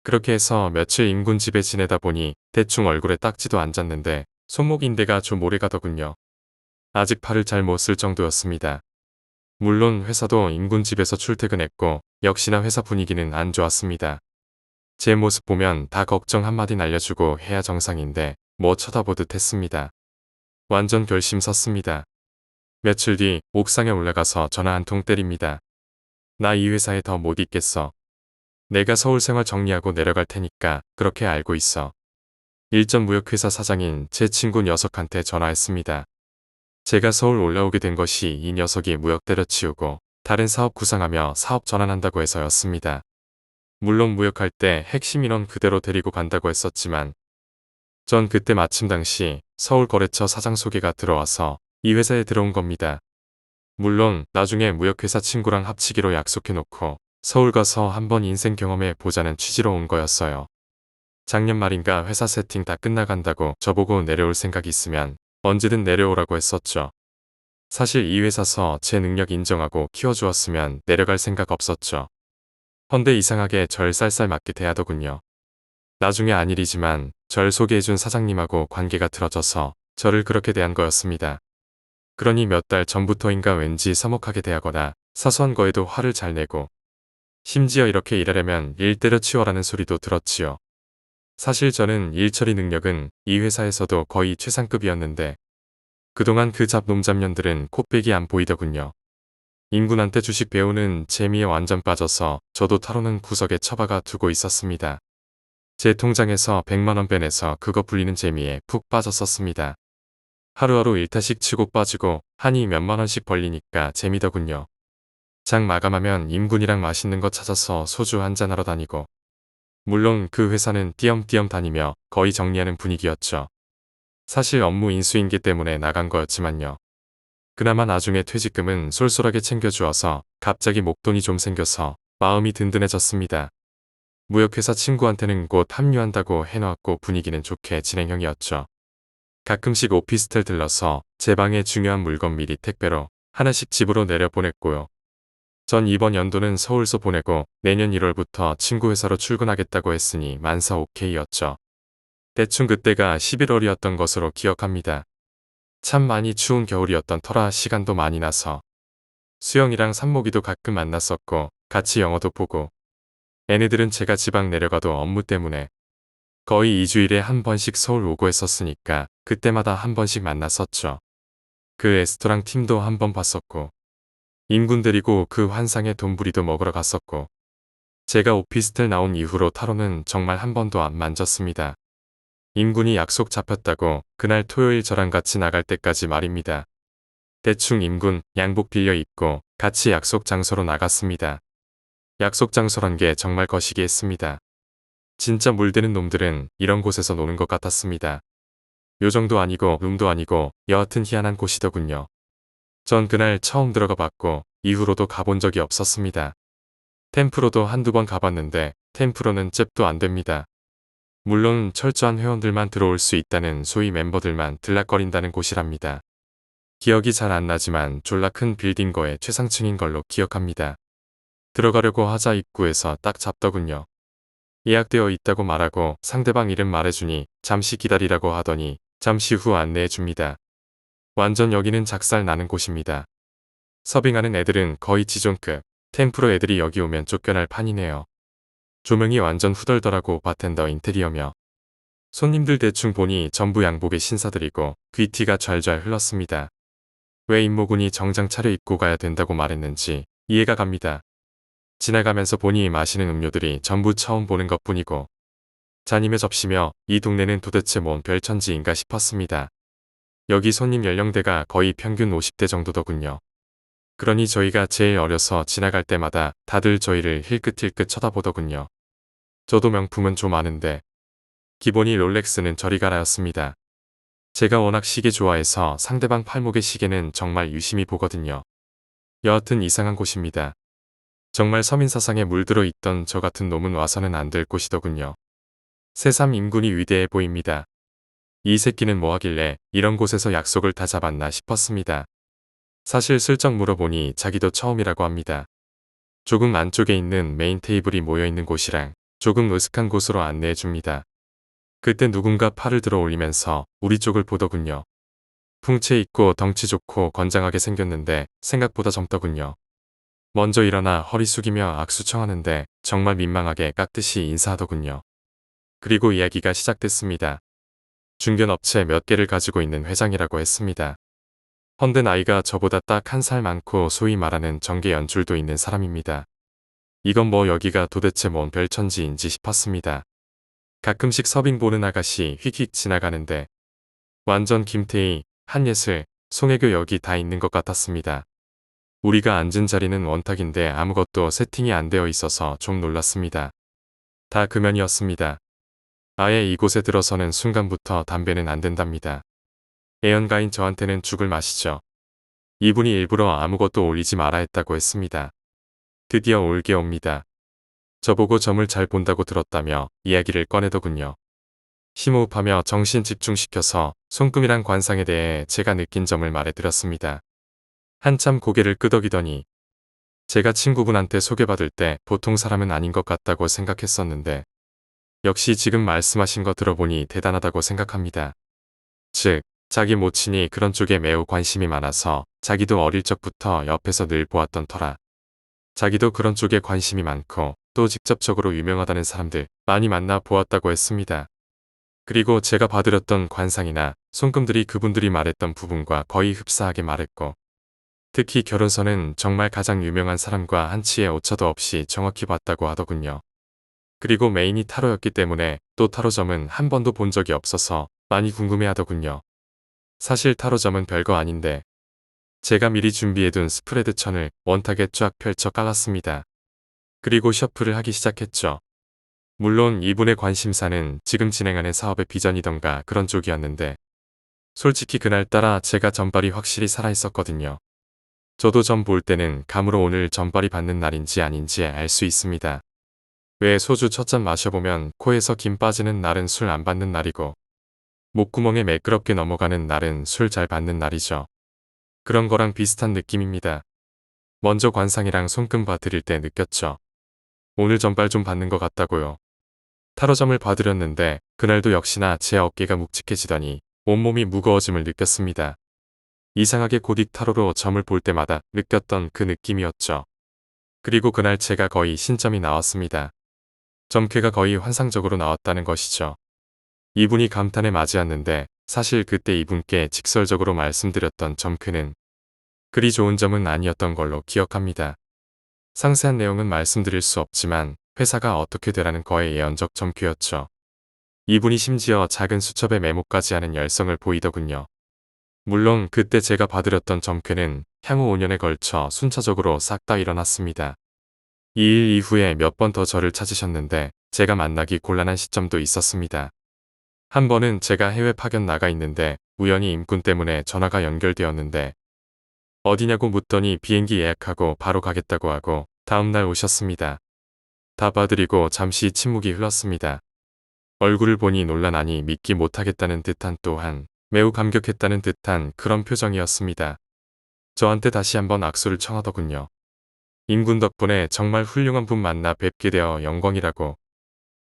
그렇게 해서 며칠 인군 집에 지내다 보니 대충 얼굴에 딱지도 안 잤는데 손목 인대가 좀 오래 가더군요. 아직 팔을 잘 못 쓸 정도였습니다. 물론 회사도 인군 집에서 출퇴근했고 역시나 회사 분위기는 안 좋았습니다. 제 모습 보면 다 걱정 한마디 날려주고 해야 정상인데 뭐 쳐다보듯 했습니다. 완전 결심 섰습니다. 며칠 뒤 옥상에 올라가서 전화 한 통 때립니다. 나 이 회사에 더 못 있겠어. 내가 서울 생활 정리하고 내려갈 테니까 그렇게 알고 있어. 일전 무역회사 사장인 제 친구 녀석한테 전화했습니다. 제가 서울 올라오게 된 것이 이 녀석이 무역 때려치우고 다른 사업 구상하며 사업 전환한다고 해서였습니다. 물론 무역할 때 핵심 인원 그대로 데리고 간다고 했었지만 전 그때 마침 당시 서울거래처 사장 소개가 들어와서 이 회사에 들어온 겁니다. 물론 나중에 무역회사 친구랑 합치기로 약속해놓고 서울 가서 한번 인생 경험해 보자는 취지로 온 거였어요. 작년 말인가 회사 세팅 다 끝나간다고 저보고 내려올 생각 있으면 언제든 내려오라고 했었죠. 사실 이 회사서 제 능력 인정하고 키워주었으면 내려갈 생각 없었죠. 헌데 이상하게 절 쌀쌀 맞게 대하더군요. 나중에 안 일이지만 절 소개해준 사장님하고 관계가 틀어져서 저를 그렇게 대한 거였습니다. 그러니 몇 달 전부터인가 왠지 서먹하게 대하거나 사소한 거에도 화를 잘 내고 심지어 이렇게 일하려면 일 때려치워라는 소리도 들었지요. 사실 저는 일 처리 능력은 이 회사에서도 거의 최상급이었는데 그동안 그 잡놈잡년들은 코빼기 안 보이더군요. 인군한테 주식 배우는 재미에 완전 빠져서 저도 타로는 구석에 처박아 두고 있었습니다. 제 통장에서 100만원 빼내서 그거 불리는 재미에 푹 빠졌었습니다. 하루하루 일타씩 치고 빠지고 한이 몇만원씩 벌리니까 재미더군요. 장 마감하면 임군이랑 맛있는 거 찾아서 소주 한잔하러 다니고 물론 그 회사는 띄엄띄엄 다니며 거의 정리하는 분위기였죠. 사실 업무 인수인계 때문에 나간 거였지만요. 그나마 나중에 퇴직금은 쏠쏠하게 챙겨주어서 갑자기 목돈이 좀 생겨서 마음이 든든해졌습니다. 무역회사 친구한테는 곧 합류한다고 해놓았고 분위기는 좋게 진행형이었죠. 가끔씩 오피스텔 들러서 제 방에 중요한 물건 미리 택배로 하나씩 집으로 내려보냈고요. 전 이번 연도는 서울서 보내고 내년 1월부터 친구 회사로 출근하겠다고 했으니 만사 오케이였죠. 대충 그때가 11월이었던 것으로 기억합니다. 참 많이 추운 겨울이었던 터라 시간도 많이 나서 수영이랑 산모기도 가끔 만났었고 같이 영화도 보고 얘네들은 제가 지방 내려가도 업무 때문에 거의 2주일에 한 번씩 서울 오고 했었으니까 그때마다 한 번씩 만났었죠. 그 레스토랑 팀도 한 번 봤었고 인군 데리고 그 환상의 돈부리도 먹으러 갔었고 제가 오피스텔 나온 이후로 타로는 정말 한 번도 안 만졌습니다. 인군이 약속 잡혔다고 그날 토요일 저랑 같이 나갈 때까지 말입니다. 대충 인군 양복 빌려 입고 같이 약속 장소로 나갔습니다. 약속 장소란 게 정말 거시기 했습니다. 진짜 물대는 놈들은 이런 곳에서 노는 것 같았습니다. 요정도 아니고 룸도 아니고 여하튼 희한한 곳이더군요. 전 그날 처음 들어가 봤고 이후로도 가본 적이 없었습니다. 템프로도 한두 번 가봤는데 템프로는 잽도 안 됩니다. 물론 철저한 회원들만 들어올 수 있다는 소위 멤버들만 들락거린다는 곳이랍니다. 기억이 잘 안 나지만 졸라 큰 빌딩거의 최상층인 걸로 기억합니다. 들어가려고 하자 입구에서 딱 잡더군요. 예약되어 있다고 말하고 상대방 이름 말해주니 잠시 기다리라고 하더니 잠시 후 안내해 줍니다. 완전 여기는 작살 나는 곳입니다. 서빙하는 애들은 거의 지존급, 템프로 애들이 여기 오면 쫓겨날 판이네요. 조명이 완전 후덜덜하고 바텐더 인테리어며 손님들 대충 보니 전부 양복의 신사들이고 귀티가 좌절 흘렀습니다. 왜 임모군이 정장 차려입고 가야 된다고 말했는지 이해가 갑니다. 지나가면서 보니 마시는 음료들이 전부 처음 보는 것뿐이고 잔임에 접시며 이 동네는 도대체 뭔 별천지인가 싶었습니다. 여기 손님 연령대가 거의 평균 50대 정도더군요. 그러니 저희가 제일 어려서 지나갈 때마다 다들 저희를 힐끗힐끗 쳐다보더군요. 저도 명품은 좀 아는데 기본이 롤렉스는 저리 가라였습니다. 제가 워낙 시계 좋아해서 상대방 팔목의 시계는 정말 유심히 보거든요. 여하튼 이상한 곳입니다. 정말 서민사상에 물들어 있던 저 같은 놈은 와서는 안 될 곳이더군요. 새삼 인군이 위대해 보입니다. 이 새끼는 뭐 하길래 이런 곳에서 약속을 다 잡았나 싶었습니다. 사실 슬쩍 물어보니 자기도 처음이라고 합니다. 조금 안쪽에 있는 메인 테이블이 모여있는 곳이랑 조금 으슥한 곳으로 안내해 줍니다. 그때 누군가 팔을 들어 올리면서 우리 쪽을 보더군요. 풍채 있고 덩치 좋고 건장하게 생겼는데 생각보다 젊더군요. 먼저 일어나 허리 숙이며 악수 청하는데 정말 민망하게 깍듯이 인사하더군요. 그리고 이야기가 시작됐습니다. 중견 업체 몇 개를 가지고 있는 회장이라고 했습니다. 헌데 나이가 저보다 딱 한 살 많고 소위 말하는 정계 연줄도 있는 사람입니다. 이건 뭐 여기가 도대체 뭔 별천지인지 싶었습니다. 가끔씩 서빙 보는 아가씨 휙휙 지나가는데 완전 김태희, 한예슬, 송혜교 여기 다 있는 것 같았습니다. 우리가 앉은 자리는 원탁인데 아무것도 세팅이 안 되어 있어서 좀 놀랐습니다. 다 금연이었습니다. 아예 이곳에 들어서는 순간부터 담배는 안 된답니다. 애연가인 저한테는 죽을 맛이죠. 이분이 일부러 아무것도 올리지 마라 했다고 했습니다. 드디어 올게 옵니다. 저보고 점을 잘 본다고 들었다며 이야기를 꺼내더군요. 심호흡하며 정신 집중시켜서 손금이랑 관상에 대해 제가 느낀 점을 말해드렸습니다. 한참 고개를 끄덕이더니 제가 친구분한테 소개받을 때 보통 사람은 아닌 것 같다고 생각했었는데 역시 지금 말씀하신 거 들어보니 대단하다고 생각합니다. 즉, 자기 모친이 그런 쪽에 매우 관심이 많아서 자기도 어릴 적부터 옆에서 늘 보았던 터라. 자기도 그런 쪽에 관심이 많고 또 직접적으로 유명하다는 사람들 많이 만나 보았다고 했습니다. 그리고 제가 봐드렸던 관상이나 손금들이 그분들이 말했던 부분과 거의 흡사하게 말했고 특히 결혼선은 정말 가장 유명한 사람과 한치의 오차도 없이 정확히 봤다고 하더군요. 그리고 메인이 타로였기 때문에 또 타로점은 한 번도 본 적이 없어서 많이 궁금해하더군요. 사실 타로점은 별거 아닌데 제가 미리 준비해둔 스프레드 천을 원탁에 쫙 펼쳐 깔았습니다. 그리고 셔플을 하기 시작했죠. 물론 이분의 관심사는 지금 진행하는 사업의 비전이던가 그런 쪽이었는데 솔직히 그날따라 제가 점발이 확실히 살아있었거든요. 저도 점 볼 때는 감으로 오늘 점발이 받는 날인지 아닌지 알 수 있습니다. 왜 소주 첫 잔 마셔보면 코에서 김 빠지는 날은 술 안 받는 날이고 목구멍에 매끄럽게 넘어가는 날은 술 잘 받는 날이죠. 그런 거랑 비슷한 느낌입니다. 먼저 관상이랑 손금 봐드릴 때 느꼈죠. 오늘 점발 좀 받는 것 같다고요. 타로점을 봐드렸는데 그날도 역시나 제 어깨가 묵직해지더니 온몸이 무거워짐을 느꼈습니다. 이상하게 고딕 타로로 점을 볼 때마다 느꼈던 그 느낌이었죠. 그리고 그날 제가 거의 신점이 나왔습니다. 점괘가 거의 환상적으로 나왔다는 것이죠. 이분이 감탄에 맞이했는데 사실 그때 이분께 직설적으로 말씀드렸던 점괘는 그리 좋은 점은 아니었던 걸로 기억합니다. 상세한 내용은 말씀드릴 수 없지만 회사가 어떻게 되라는 거에 예언적 점괘였죠. 이분이 심지어 작은 수첩에 메모까지 하는 열성을 보이더군요. 물론 그때 제가 봐드렸던 점괘는 향후 5년에 걸쳐 순차적으로 싹 다 일어났습니다. 이 일 이후에 몇 번 더 저를 찾으셨는데 제가 만나기 곤란한 시점도 있었습니다. 한 번은 제가 해외 파견 나가 있는데 우연히 임군 때문에 전화가 연결되었는데 어디냐고 묻더니 비행기 예약하고 바로 가겠다고 하고 다음날 오셨습니다. 다 봐드리고 잠시 침묵이 흘렀습니다. 얼굴을 보니 놀라나니 믿기 못하겠다는 듯한 또한 매우 감격했다는 듯한 그런 표정이었습니다. 저한테 다시 한번 악수를 청하더군요. 임군 덕분에 정말 훌륭한 분 만나 뵙게 되어 영광이라고.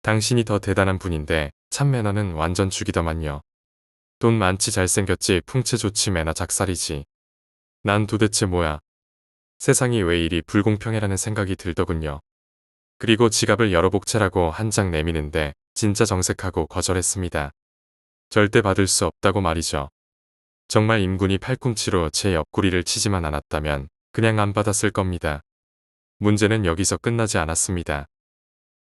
당신이 더 대단한 분인데 참 매너는 완전 죽이더만요. 돈 많지 잘생겼지 풍채 좋지 매나 작살이지. 난 도대체 뭐야. 세상이 왜 이리 불공평해라는 생각이 들더군요. 그리고 지갑을 열어복채라고 한 장 내미는데 진짜 정색하고 거절했습니다. 절대 받을 수 없다고 말이죠. 정말 임군이 팔꿈치로 제 옆구리를 치지만 않았다면 그냥 안 받았을 겁니다. 문제는 여기서 끝나지 않았습니다.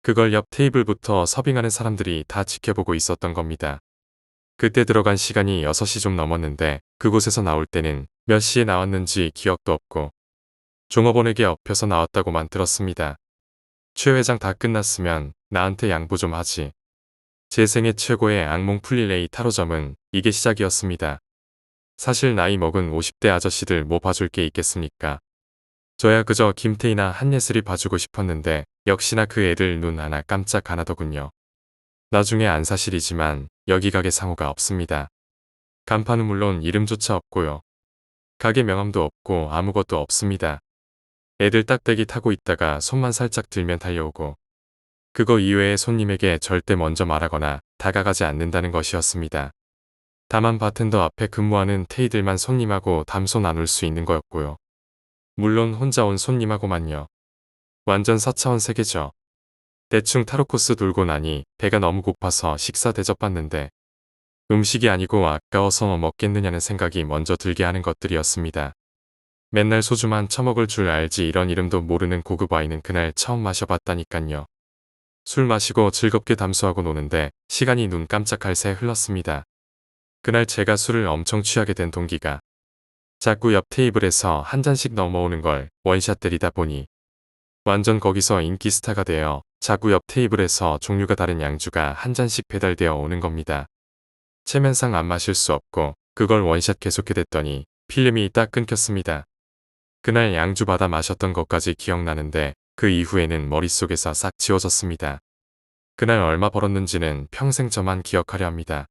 그걸 옆 테이블부터 서빙하는 사람들이 다 지켜보고 있었던 겁니다. 그때 들어간 시간이 6시 좀 넘었는데 그곳에서 나올 때는 몇 시에 나왔는지 기억도 없고 종업원에게 엎혀서 나왔다고만 들었습니다. 최 회장 다 끝났으면 나한테 양보 좀 하지. 제 생애 최고의 악몽 풀릴 A 타로점은 이게 시작이었습니다. 사실 나이 먹은 50대 아저씨들 뭐 봐줄 게 있겠습니까? 저야 그저 김태희나 한예슬이 봐주고 싶었는데 역시나 그 애들 눈 하나 깜짝 안 하더군요. 나중에 안 사실이지만 여기 가게 상호가 없습니다. 간판은 물론 이름조차 없고요. 가게 명함도 없고 아무것도 없습니다. 애들 딱대기 타고 있다가 손만 살짝 들면 달려오고 그거 이외에 손님에게 절대 먼저 말하거나 다가가지 않는다는 것이었습니다. 다만 바텐더 앞에 근무하는 테이들만 손님하고 담소 나눌 수 있는 거였고요. 물론 혼자 온 손님하고만요. 완전 4차원 세계죠. 대충 타로 코스 돌고 나니 배가 너무 고파서 식사 대접받는데 음식이 아니고 아까워서 먹겠느냐는 생각이 먼저 들게 하는 것들이었습니다. 맨날 소주만 처먹을 줄 알지 이런 이름도 모르는 고급 와인은 그날 처음 마셔봤다니깐요. 술 마시고 즐겁게 담소하고 노는데 시간이 눈 깜짝할 새 흘렀습니다. 그날 제가 술을 엄청 취하게 된 동기가 자꾸 옆 테이블에서 한 잔씩 넘어오는 걸 원샷 때리다 보니 완전 거기서 인기 스타가 되어 자꾸 옆 테이블에서 종류가 다른 양주가 한 잔씩 배달되어 오는 겁니다. 체면상 안 마실 수 없고 그걸 원샷 계속해 댔더니 필름이 딱 끊겼습니다. 그날 양주 받아 마셨던 것까지 기억나는데 그 이후에는 머릿속에서 싹 지워졌습니다. 그날 얼마 벌었는지는 평생 저만 기억하려 합니다.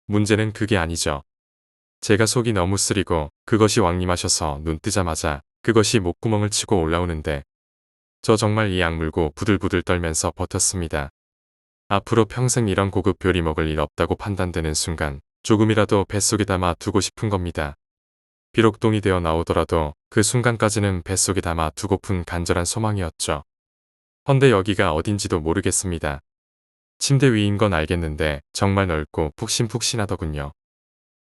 문제는 그게 아니죠. 제가 속이 너무 쓰리고 그것이 왕림하셔서 눈 뜨자마자 그것이 목구멍을 치고 올라오는데 저 정말 이 악물고 부들부들 떨면서 버텼습니다. 앞으로 평생 이런 고급 요리 먹을 일 없다고 판단되는 순간 조금이라도 뱃속에 담아 두고 싶은 겁니다. 비록 돈이 되어 나오더라도 그 순간까지는 뱃속에 담아 두고픈 간절한 소망이었죠. 헌데 여기가 어딘지도 모르겠습니다. 침대 위인 건 알겠는데 정말 넓고 푹신푹신하더군요.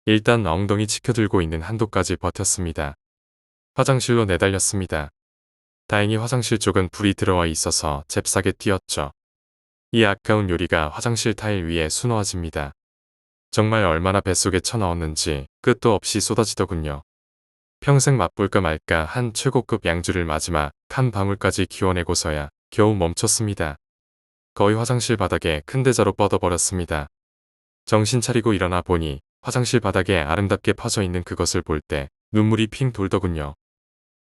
일단 엉덩이 치켜들고 있는 한도까지 버텼습니다. 화장실로 내달렸습니다. 다행히 화장실 쪽은 불이 들어와 있어서 잽싸게 뛰었죠. 이 아까운 요리가 화장실 타일 위에 수놓아집니다. 정말 얼마나 뱃속에 쳐넣었는지 끝도 없이 쏟아지더군요. 평생 맛볼까 말까 한 최고급 양주를 마지막 한 방울까지 기워내고서야 겨우 멈췄습니다. 거의 화장실 바닥에 큰 대자로 뻗어버렸습니다. 정신 차리고 일어나 보니 화장실 바닥에 아름답게 퍼져 있는 그것을 볼 때 눈물이 핑 돌더군요.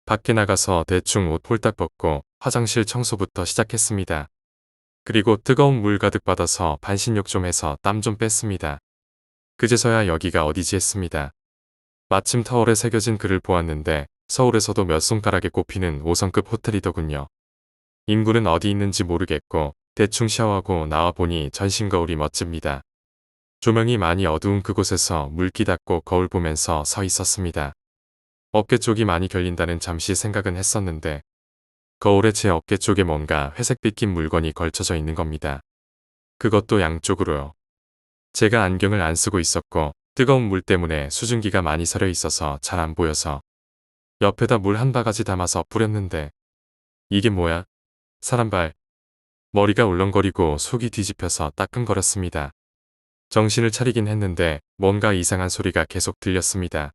밖에 나가서 대충 옷 홀딱 벗고 화장실 청소부터 시작했습니다. 그리고 뜨거운 물 가득 받아서 반신욕 좀 해서 땀 좀 뺐습니다. 그제서야 여기가 어디지 했습니다. 마침 타월에 새겨진 글을 보았는데 서울에서도 몇 손가락에 꼽히는 5성급 호텔이더군요. 인구는 어디 있는지 모르겠고 대충 샤워하고 나와보니 전신거울이 멋집니다. 조명이 많이 어두운 그곳에서 물기 닦고 거울 보면서 서 있었습니다. 어깨 쪽이 많이 결린다는 잠시 생각은 했었는데 거울에 제 어깨 쪽에 뭔가 회색빛 낀 물건이 걸쳐져 있는 겁니다. 그것도 양쪽으로요. 제가 안경을 안 쓰고 있었고 뜨거운 물 때문에 수증기가 많이 서려 있어서 잘 안 보여서 옆에다 물 한 바가지 담아서 뿌렸는데 이게 뭐야? 사람발. 머리가 울렁거리고 속이 뒤집혀서 따끔거렸습니다. 정신을 차리긴 했는데 뭔가 이상한 소리가 계속 들렸습니다.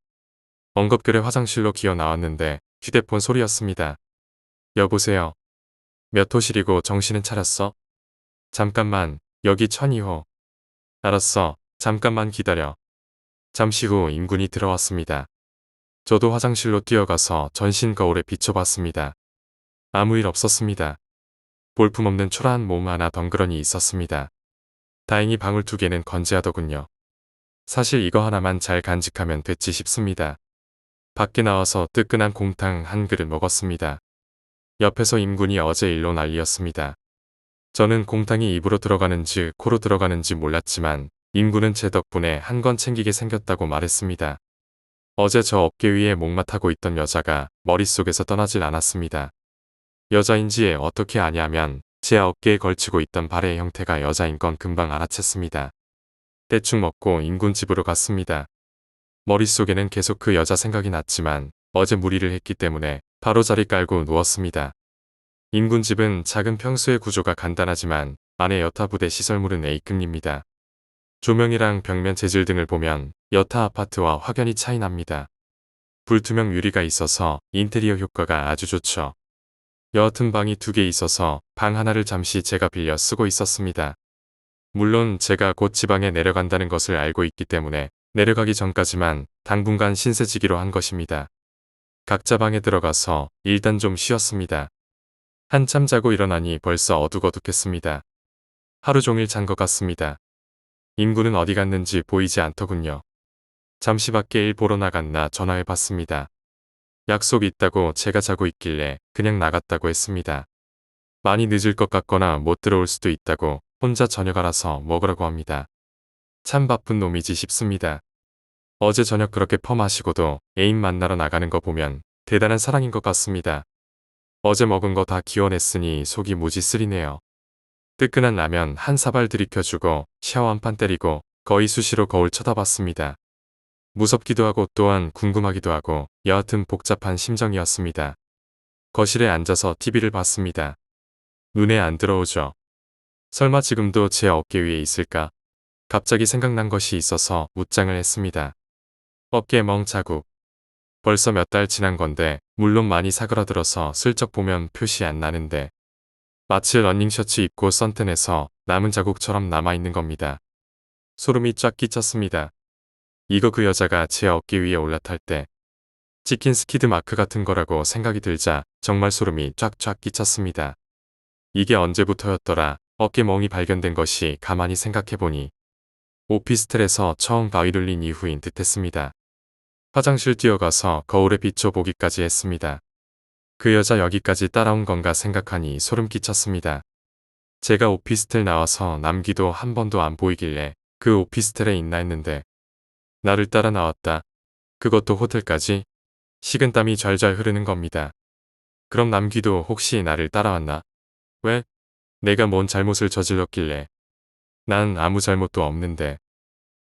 엉겁결에 화장실로 기어 나왔는데 휴대폰 소리였습니다. 여보세요. 몇 호실이고 정신은 차렸어? 잠깐만, 여기 1002호. 알았어, 잠깐만 기다려. 잠시 후 임군이 들어왔습니다. 저도 화장실로 뛰어가서 전신 거울에 비춰봤습니다. 아무 일 없었습니다. 볼품없는 초라한 몸 하나 덩그러니 있었습니다. 다행히 방울 2개는 건재하더군요. 사실 이거 하나만 잘 간직하면 됐지 싶습니다. 밖에 나와서 뜨끈한 곰탕 한 그릇 먹었습니다. 옆에서 임군이 어제 일로 난리였습니다. 저는 곰탕이 입으로 들어가는지 코로 들어가는지 몰랐지만 임군은 제 덕분에 한 건 챙기게 생겼다고 말했습니다. 어제 저 어깨 위에 목마타고 있던 여자가 머릿속에서 떠나질 않았습니다. 여자인지 어떻게 아냐면 제 어깨에 걸치고 있던 발의 형태가 여자인 건 금방 알아챘습니다. 대충 먹고 임군 집으로 갔습니다. 머릿속에는 계속 그 여자 생각이 났지만 어제 무리를 했기 때문에 바로 자리 깔고 누웠습니다. 임군 집은 작은 평수의 구조가 간단하지만 안에 여타 부대 시설물은 A급입니다. 조명이랑 벽면 재질 등을 보면 여타 아파트와 확연히 차이 납니다. 불투명 유리가 있어서 인테리어 효과가 아주 좋죠. 여하튼 방이 2개 있어서 방 하나를 잠시 제가 빌려 쓰고 있었습니다. 물론 제가 곧 지방에 내려간다는 것을 알고 있기 때문에 내려가기 전까지만 당분간 신세지기로 한 것입니다. 각자 방에 들어가서 일단 좀 쉬었습니다. 한참 자고 일어나니 벌써 어둑어둑했습니다. 하루 종일 잔 것 같습니다. 임군은 어디 갔는지 보이지 않더군요. 잠시 밖에 일 보러 나갔나 전화해 봤습니다. 약속 있다고 제가 자고 있길래 그냥 나갔다고 했습니다. 많이 늦을 것 같거나 못 들어올 수도 있다고 혼자 저녁 알아서 먹으라고 합니다. 참 바쁜 놈이지 싶습니다. 어제 저녁 그렇게 퍼마시고도 애인 만나러 나가는 거 보면 대단한 사랑인 것 같습니다. 어제 먹은 거 다 기원했으니 속이 무지 쓰리네요. 뜨끈한 라면 한 사발 들이켜주고 샤워 한 판 때리고 거의 수시로 거울 쳐다봤습니다. 무섭기도 하고 또한 궁금하기도 하고 여하튼 복잡한 심정이었습니다. 거실에 앉아서 TV를 봤습니다. 눈에 안 들어오죠. 설마 지금도 제 어깨 위에 있을까? 갑자기 생각난 것이 있어서 웃장을 했습니다. 어깨 멍 자국. 벌써 몇 달 지난 건데 물론 많이 사그라들어서 슬쩍 보면 표시 안 나는데 마치 러닝셔츠 입고 선탠해서 남은 자국처럼 남아있는 겁니다. 소름이 쫙 끼쳤습니다. 이거 그 여자가 제 어깨 위에 올라탈 때 찍힌 스키드 마크 같은 거라고 생각이 들자 정말 소름이 쫙쫙 끼쳤습니다. 이게 언제부터였더라 어깨 멍이 발견된 것이 가만히 생각해보니 오피스텔에서 처음 바위 눌린 이후인 듯했습니다. 화장실 뛰어가서 거울에 비춰보기까지 했습니다. 그 여자 여기까지 따라온 건가 생각하니 소름 끼쳤습니다. 제가 오피스텔 나와서 남기도 한 번도 안 보이길래 그 오피스텔에 있나 했는데 나를 따라 나왔다. 그것도 호텔까지. 식은땀이 잘잘 흐르는 겁니다. 그럼 남기도 혹시 나를 따라왔나? 왜? 내가 뭔 잘못을 저질렀길래. 난 아무 잘못도 없는데.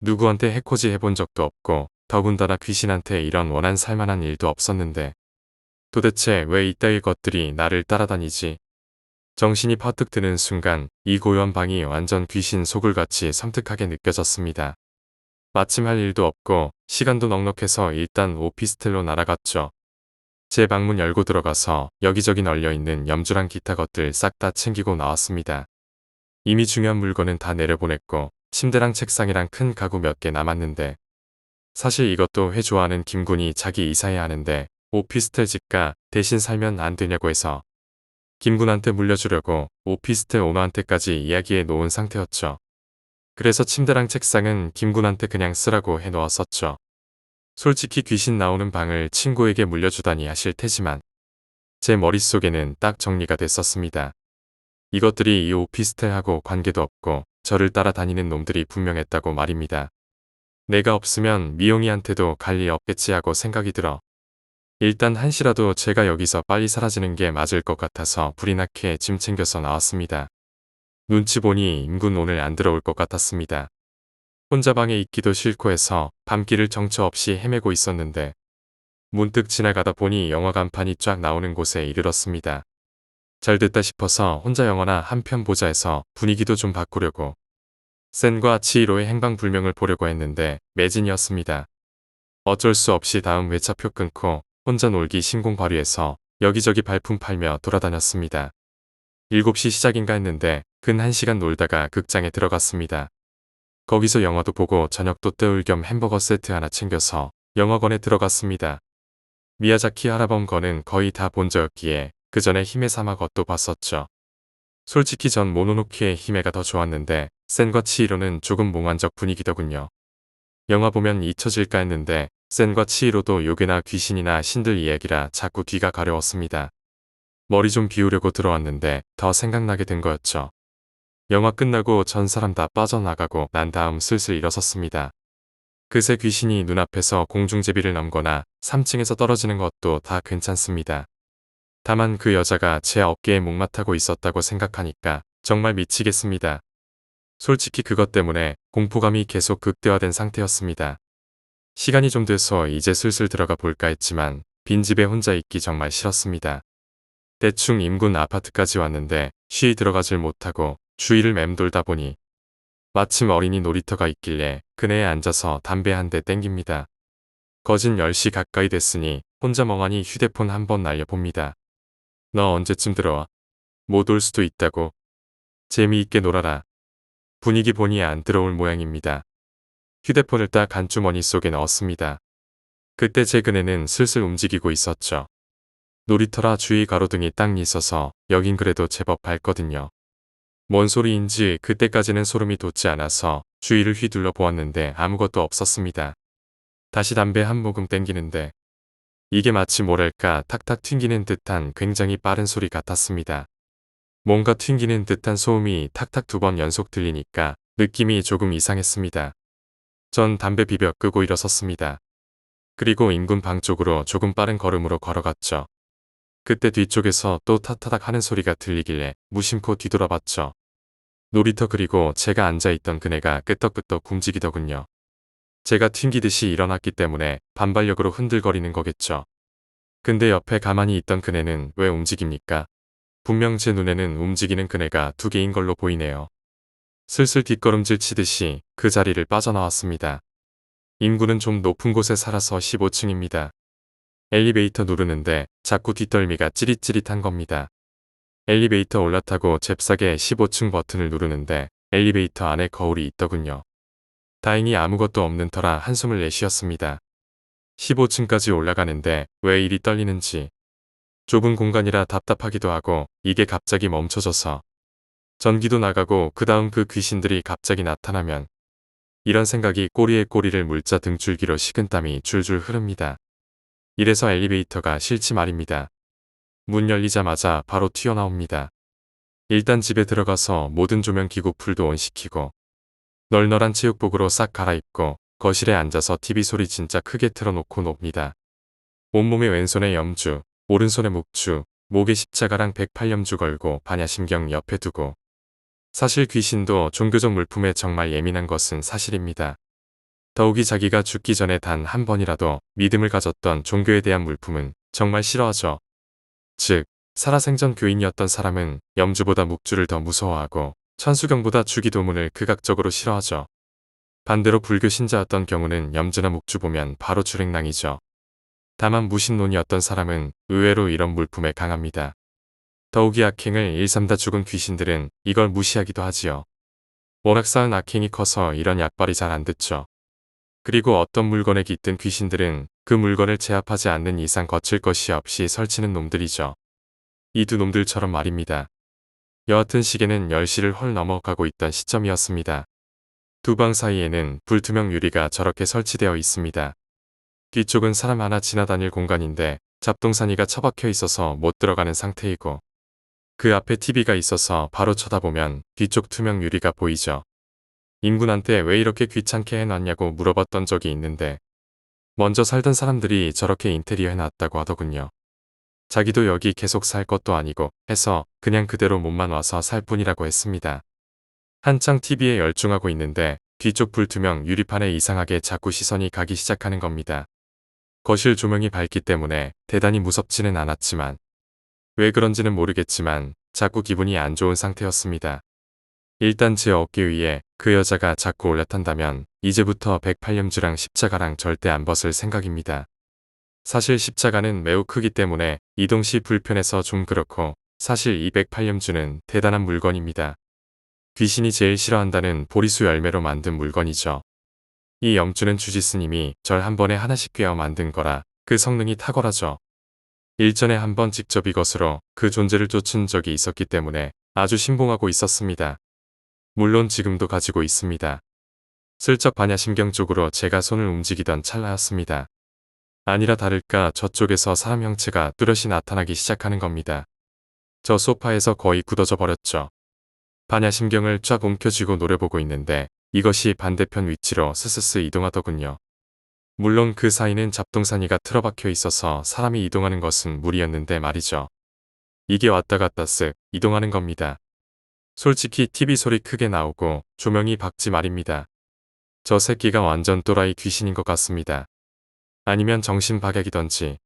누구한테 해코지 해본 적도 없고 더군다나 귀신한테 이런 원한 살만한 일도 없었는데. 도대체 왜 이따위 것들이 나를 따라다니지? 정신이 퍼뜩 드는 순간 이 고요한 방이 완전 귀신 소굴같이 섬뜩하게 느껴졌습니다. 마침 할 일도 없고 시간도 넉넉해서 일단 오피스텔로 날아갔죠. 제 방문 열고 들어가서 여기저기 널려있는 염주랑 기타 것들 싹 다 챙기고 나왔습니다. 이미 중요한 물건은 다 내려보냈고 침대랑 책상이랑 큰 가구 몇 개 남았는데 사실 이것도 회 좋아하는 김군이 자기 이사해야 하는데 오피스텔 집가 대신 살면 안 되냐고 해서 김군한테 물려주려고 오피스텔 오너한테까지 이야기해 놓은 상태였죠. 그래서 침대랑 책상은 김군한테 그냥 쓰라고 해놓았었죠. 솔직히 귀신 나오는 방을 친구에게 물려주다니 하실 테지만 제 머릿속에는 딱 정리가 됐었습니다. 이것들이 이 오피스텔하고 관계도 없고 저를 따라다니는 놈들이 분명했다고 말입니다. 내가 없으면 미영이한테도 갈 일 없겠지 하고 생각이 들어 일단 한시라도 제가 여기서 빨리 사라지는 게 맞을 것 같아서 불이 나게 짐 챙겨서 나왔습니다. 눈치 보니 임군 오늘 안 들어올 것 같았습니다. 혼자 방에 있기도 싫고 해서 밤길을 정처 없이 헤매고 있었는데 문득 지나가다 보니 영화 간판이 쫙 나오는 곳에 이르렀습니다. 잘됐다 싶어서 혼자 영화나 한 편 보자 해서 분위기도 좀 바꾸려고 센과 치히로의 행방불명을 보려고 했는데 매진이었습니다. 어쩔 수 없이 다음 회차표 끊고 혼자 놀기 신공 발휘해서 여기저기 발품 팔며 돌아다녔습니다. 7시 시작인가 했는데 근 1시간 놀다가 극장에 들어갔습니다. 거기서 영화도 보고 저녁도 때울 겸 햄버거 세트 하나 챙겨서 영화관에 들어갔습니다. 미야자키 하라범 거는 거의 다 본 저였기에 그 전에 히메 사마것도 봤었죠. 솔직히 전 모노노케의 히메가 더 좋았는데 센과 치히로는 조금 몽환적 분위기더군요. 영화 보면 잊혀질까 했는데 센과 치히로도 요괴나 귀신이나 신들 이야기라 자꾸 귀가 가려웠습니다. 머리 좀 비우려고 들어왔는데 더 생각나게 된 거였죠. 영화 끝나고 전 사람 다 빠져나가고 난 다음 슬슬 일어섰습니다. 그새 귀신이 눈앞에서 공중제비를 넘거나 3층에서 떨어지는 것도 다 괜찮습니다. 다만 그 여자가 제 어깨에 목마타고 있었다고 생각하니까 정말 미치겠습니다. 솔직히 그것 때문에 공포감이 계속 극대화된 상태였습니다. 시간이 좀 돼서 이제 슬슬 들어가 볼까 했지만 빈집에 혼자 있기 정말 싫었습니다. 대충 인근 아파트까지 왔는데 쉬이 들어가질 못하고 주위를 맴돌다 보니 마침 어린이 놀이터가 있길래 그네에 앉아서 담배 한 대 땡깁니다. 거진 10시 가까이 됐으니 혼자 멍하니 휴대폰 한번 날려봅니다. 너 언제쯤 들어와? 못 올 수도 있다고. 재미있게 놀아라. 분위기 보니 안 들어올 모양입니다. 휴대폰을 딱 안주머니 속에 넣었습니다. 그때 제 그네는 슬슬 움직이고 있었죠. 놀이터라 주위 가로등이 딱 있어서 여긴 그래도 제법 밝거든요. 뭔 소리인지 그때까지는 소름이 돋지 않아서 주위를 휘둘러 보았는데 아무것도 없었습니다. 다시 담배 한 모금 땡기는데 이게 마치 뭐랄까 탁탁 튕기는 듯한 굉장히 빠른 소리 같았습니다. 뭔가 튕기는 듯한 소음이 탁탁 2번 연속 들리니까 느낌이 조금 이상했습니다. 전 담배 비벼 끄고 일어섰습니다. 그리고 인근 방 쪽으로 조금 빠른 걸음으로 걸어갔죠. 그때 뒤쪽에서 또 타타닥 하는 소리가 들리길래 무심코 뒤돌아봤죠. 놀이터 그리고 제가 앉아있던 그네가 끄떡끄떡 움직이더군요. 제가 튕기듯이 일어났기 때문에 반발력으로 흔들거리는 거겠죠. 근데 옆에 가만히 있던 그네는 왜 움직입니까? 분명 제 눈에는 움직이는 그네가 2개인 걸로 보이네요. 슬슬 뒷걸음질 치듯이 그 자리를 빠져나왔습니다. 인구는 좀 높은 곳에 살아서 15층입니다. 엘리베이터 누르는데 자꾸 뒷덜미가 찌릿찌릿한 겁니다. 엘리베이터 올라타고 잽싸게 15층 버튼을 누르는데 엘리베이터 안에 거울이 있더군요. 다행히 아무것도 없는 터라 한숨을 내쉬었습니다. 15층까지 올라가는데 왜 이리 떨리는지. 좁은 공간이라 답답하기도 하고 이게 갑자기 멈춰져서 전기도 나가고 그 다음 그 귀신들이 갑자기 나타나면 이런 생각이 꼬리에 꼬리를 물자 등줄기로 식은땀이 줄줄 흐릅니다. 이래서 엘리베이터가 싫지 말입니다. 문 열리자마자 바로 튀어나옵니다. 일단 집에 들어가서 모든 조명기구 풀도 온시키고 널널한 체육복으로 싹 갈아입고 거실에 앉아서 TV 소리 진짜 크게 틀어놓고 놉니다. 온몸에 왼손에 염주, 오른손에 묵주, 목에 십자가랑 108염주 걸고 반야심경 옆에 두고 사실 귀신도 종교적 물품에 정말 예민한 것은 사실입니다. 더욱이 자기가 죽기 전에 단 한 번이라도 믿음을 가졌던 종교에 대한 물품은 정말 싫어하죠. 즉, 살아생전 교인이었던 사람은 염주보다 묵주를 더 무서워하고 천수경보다 주기도문을 극악적으로 싫어하죠. 반대로 불교 신자였던 경우는 염주나 묵주 보면 바로 주랭랑이죠. 다만 무신론이었던 사람은 의외로 이런 물품에 강합니다. 더욱이 악행을 일삼다 죽은 귀신들은 이걸 무시하기도 하지요. 워낙 쌓은 악행이 커서 이런 약발이 잘 안 듣죠. 그리고 어떤 물건에 깃든 귀신들은 그 물건을 제압하지 않는 이상 거칠 것이 없이 설치는 놈들이죠. 이 두 놈들처럼 말입니다. 여하튼 시계는 10시를 헐 넘어가고 있던 시점이었습니다. 두 방 사이에는 불투명 유리가 저렇게 설치되어 있습니다. 뒤쪽은 사람 하나 지나다닐 공간인데 잡동사니가 처박혀 있어서 못 들어가는 상태이고 그 앞에 TV가 있어서 바로 쳐다보면 뒤쪽 투명 유리가 보이죠. 인군한테 왜 이렇게 귀찮게 해놨냐고 물어봤던 적이 있는데 먼저 살던 사람들이 저렇게 인테리어 해놨다고 하더군요. 자기도 여기 계속 살 것도 아니고 해서 그냥 그대로 몸만 와서 살 뿐이라고 했습니다. 한창 TV에 열중하고 있는데 뒤쪽 불투명 유리판에 이상하게 자꾸 시선이 가기 시작하는 겁니다. 거실 조명이 밝기 때문에 대단히 무섭지는 않았지만 왜 그런지는 모르겠지만 자꾸 기분이 안 좋은 상태였습니다. 일단 제 어깨 위에 그 여자가 자꾸 올라탄다면 이제부터 108염주랑 십자가랑 절대 안 벗을 생각입니다. 사실 십자가는 매우 크기 때문에 이동 시 불편해서 좀 그렇고 사실 이 108염주는 대단한 물건입니다. 귀신이 제일 싫어한다는 보리수 열매로 만든 물건이죠. 이 염주는 주지스님이 절 한 번에 하나씩 꿰어 만든 거라 그 성능이 탁월하죠. 일전에 한 번 직접 이것으로 그 존재를 쫓은 적이 있었기 때문에 아주 신봉하고 있었습니다. 물론 지금도 가지고 있습니다. 슬쩍 반야심경 쪽으로 제가 손을 움직이던 찰나였습니다. 아니라 다를까 저쪽에서 사람 형체가 뚜렷이 나타나기 시작하는 겁니다. 저 소파에서 거의 굳어져 버렸죠. 반야심경을 쫙 움켜쥐고 노려보고 있는데 이것이 반대편 위치로 스스스 이동하더군요. 물론 그 사이는 잡동사니가 틀어박혀 있어서 사람이 이동하는 것은 무리였는데 말이죠. 이게 왔다 갔다 쓱 이동하는 겁니다. 솔직히 TV 소리 크게 나오고 조명이 밝지 말입니다. 저 새끼가 완전 또라이 귀신인 것 같습니다. 아니면 정신박약이던지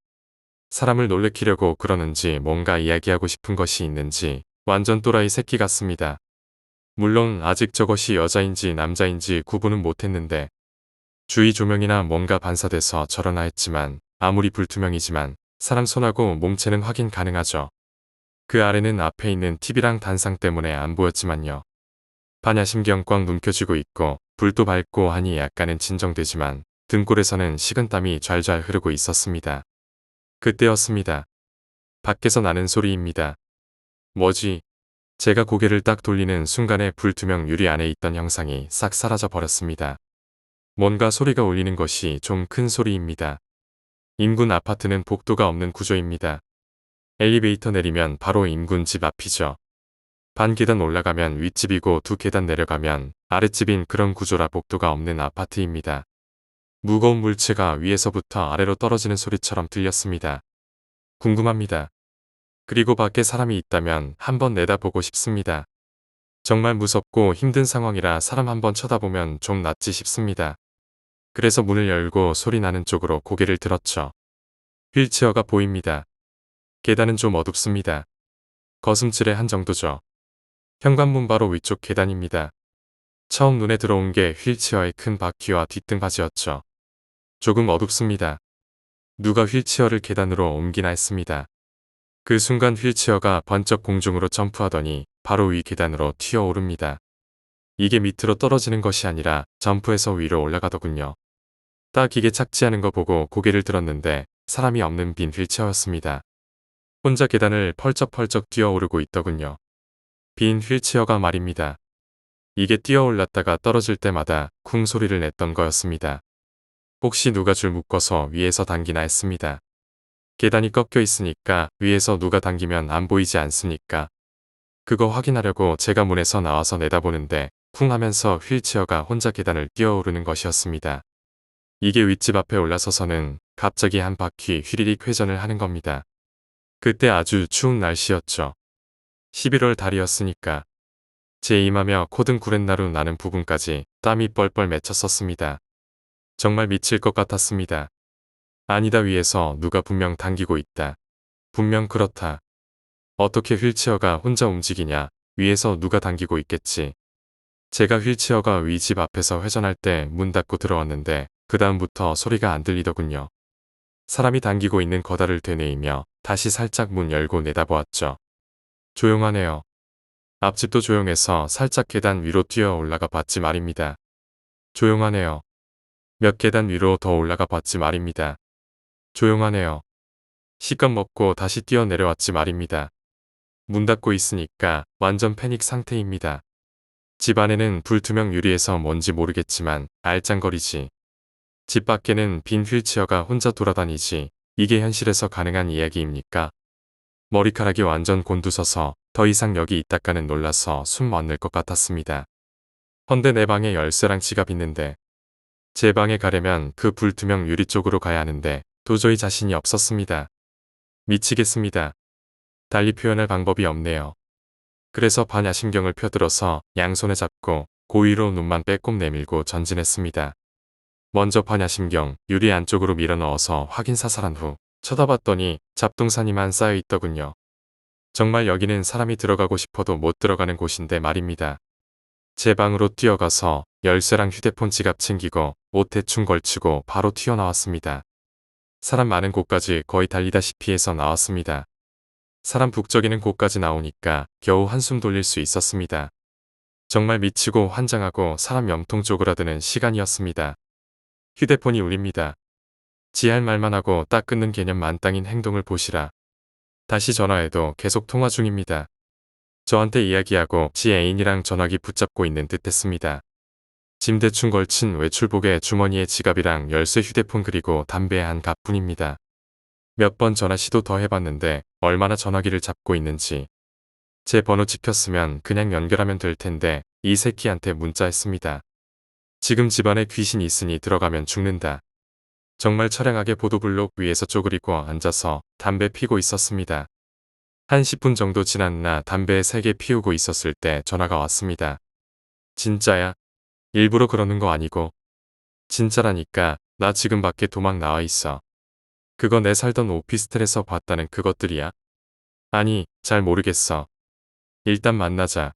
사람을 놀래키려고 그러는지 뭔가 이야기하고 싶은 것이 있는지 완전 또라이 새끼 같습니다. 물론 아직 저것이 여자인지 남자인지 구분은 못했는데 주위 조명이나 뭔가 반사돼서 저러나 했지만 아무리 불투명이지만 사람 손하고 몸체는 확인 가능하죠. 그 아래는 앞에 있는 TV랑 단상 때문에 안 보였지만요. 반야심경 꽉 num켜쥐고 있고 불도 밝고 하니 약간은 진정되지만 등골에서는 식은땀이 좔좔 흐르고 있었습니다. 그때였습니다. 밖에서 나는 소리입니다. 뭐지? 제가 고개를 딱 돌리는 순간에 불투명 유리 안에 있던 형상이 싹 사라져 버렸습니다. 뭔가 소리가 울리는 것이 좀 큰 소리입니다. 인근 아파트는 복도가 없는 구조입니다. 엘리베이터 내리면 바로 인근 집 앞이죠. 반 계단 올라가면 윗집이고 두 계단 내려가면 아랫집인 그런 구조라 복도가 없는 아파트입니다. 무거운 물체가 위에서부터 아래로 떨어지는 소리처럼 들렸습니다. 궁금합니다. 그리고 밖에 사람이 있다면 한번 내다보고 싶습니다. 정말 무섭고 힘든 상황이라 사람 한번 쳐다보면 좀 낫지 싶습니다. 그래서 문을 열고 소리 나는 쪽으로 고개를 들었죠. 휠체어가 보입니다. 계단은 좀 어둡습니다. 거슴질의 한 정도죠. 현관문 바로 위쪽 계단입니다. 처음 눈에 들어온 게 휠체어의 큰 바퀴와 뒷등받이였죠. 조금 어둡습니다. 누가 휠체어를 계단으로 옮기나 했습니다. 그 순간 휠체어가 번쩍 공중으로 점프하더니 바로 위 계단으로 튀어오릅니다. 이게 밑으로 떨어지는 것이 아니라 점프해서 위로 올라가더군요. 딱 이게 착지하는 거 보고 고개를 들었는데 사람이 없는 빈 휠체어였습니다. 혼자 계단을 펄쩍펄쩍 뛰어오르고 있더군요. 빈 휠체어가 말입니다. 이게 뛰어올랐다가 떨어질 때마다 쿵 소리를 냈던 거였습니다. 혹시 누가 줄 묶어서 위에서 당기나 했습니다. 계단이 꺾여 있으니까 위에서 누가 당기면 안 보이지 않습니까? 그거 확인하려고 제가 문에서 나와서 내다보는데 쿵 하면서 휠체어가 혼자 계단을 뛰어오르는 것이었습니다. 이게 윗집 앞에 올라서서는 갑자기 한 바퀴 휘리릭 회전을 하는 겁니다. 그때 아주 추운 날씨였죠. 11월 달이었으니까 제 이마며 코등 구렛나루 나는 부분까지 땀이 뻘뻘 맺혔었습니다. 정말 미칠 것 같았습니다. 아니다 위에서 누가 분명 당기고 있다. 분명 그렇다. 어떻게 휠체어가 혼자 움직이냐. 위에서 누가 당기고 있겠지. 제가 휠체어가 위 집 앞에서 회전할 때 문 닫고 들어왔는데 그 다음부터 소리가 안 들리더군요. 사람이 당기고 있는 거다를 되뇌이며 다시 살짝 문 열고 내다보았죠. 조용하네요. 앞집도 조용해서 살짝 계단 위로 뛰어 올라가 봤지 말입니다. 조용하네요. 몇 계단 위로 더 올라가 봤지 말입니다. 조용하네요. 시간 먹고 다시 뛰어 내려왔지 말입니다. 문 닫고 있으니까 완전 패닉 상태입니다. 집 안에는 불투명 유리에서 뭔지 모르겠지만 알짱거리지. 집 밖에는 빈 휠체어가 혼자 돌아다니지. 이게 현실에서 가능한 이야기입니까? 머리카락이 완전 곤두서서 더 이상 여기 있다가는 놀라서 숨 못 낼 것 같았습니다. 헌데 내 방에 열쇠랑 지갑 있는데 제 방에 가려면 그 불투명 유리 쪽으로 가야 하는데 도저히 자신이 없었습니다. 미치겠습니다. 달리 표현할 방법이 없네요. 그래서 반야심경을 펴들어서 양손에 잡고 고의로 눈만 빼꼼 내밀고 전진했습니다. 먼저 반야심경 유리 안쪽으로 밀어넣어서 확인 사살한 후 쳐다봤더니 잡동사니만 쌓여 있더군요. 정말 여기는 사람이 들어가고 싶어도 못 들어가는 곳인데 말입니다. 제 방으로 뛰어가서 열쇠랑 휴대폰 지갑 챙기고 옷 대충 걸치고 바로 튀어나왔습니다. 사람 많은 곳까지 거의 달리다시피 해서 나왔습니다. 사람 북적이는 곳까지 나오니까 겨우 한숨 돌릴 수 있었습니다. 정말 미치고 환장하고 사람 염통 쪼그라드는 시간이었습니다. 휴대폰이 울립니다. 지할 말만 하고 딱 끊는 개념 만땅인 행동을 보시라. 다시 전화해도 계속 통화 중입니다. 저한테 이야기하고 지 애인이랑 전화기 붙잡고 있는 듯 했습니다. 짐 대충 걸친 외출복에 주머니에 지갑이랑 열쇠, 휴대폰 그리고 담배 한 갑뿐입니다. 몇 번 전화 시도 더 해봤는데 얼마나 전화기를 잡고 있는지. 제 번호 찍혔으면 그냥 연결하면 될 텐데 이 새끼한테 문자했습니다. 지금 집안에 귀신이 있으니 들어가면 죽는다. 정말 처량하게 보도블록 위에서 쪼그리고 앉아서 담배 피고 있었습니다. 한 10분 정도 지났나 담배 3개 피우고 있었을 때 전화가 왔습니다. 진짜야? 일부러 그러는 거 아니고. 진짜라니까. 나 지금 밖에 도망 나와 있어. 그거 내 살던 오피스텔에서 봤다는 그것들이야? 아니, 잘 모르겠어. 일단 만나자.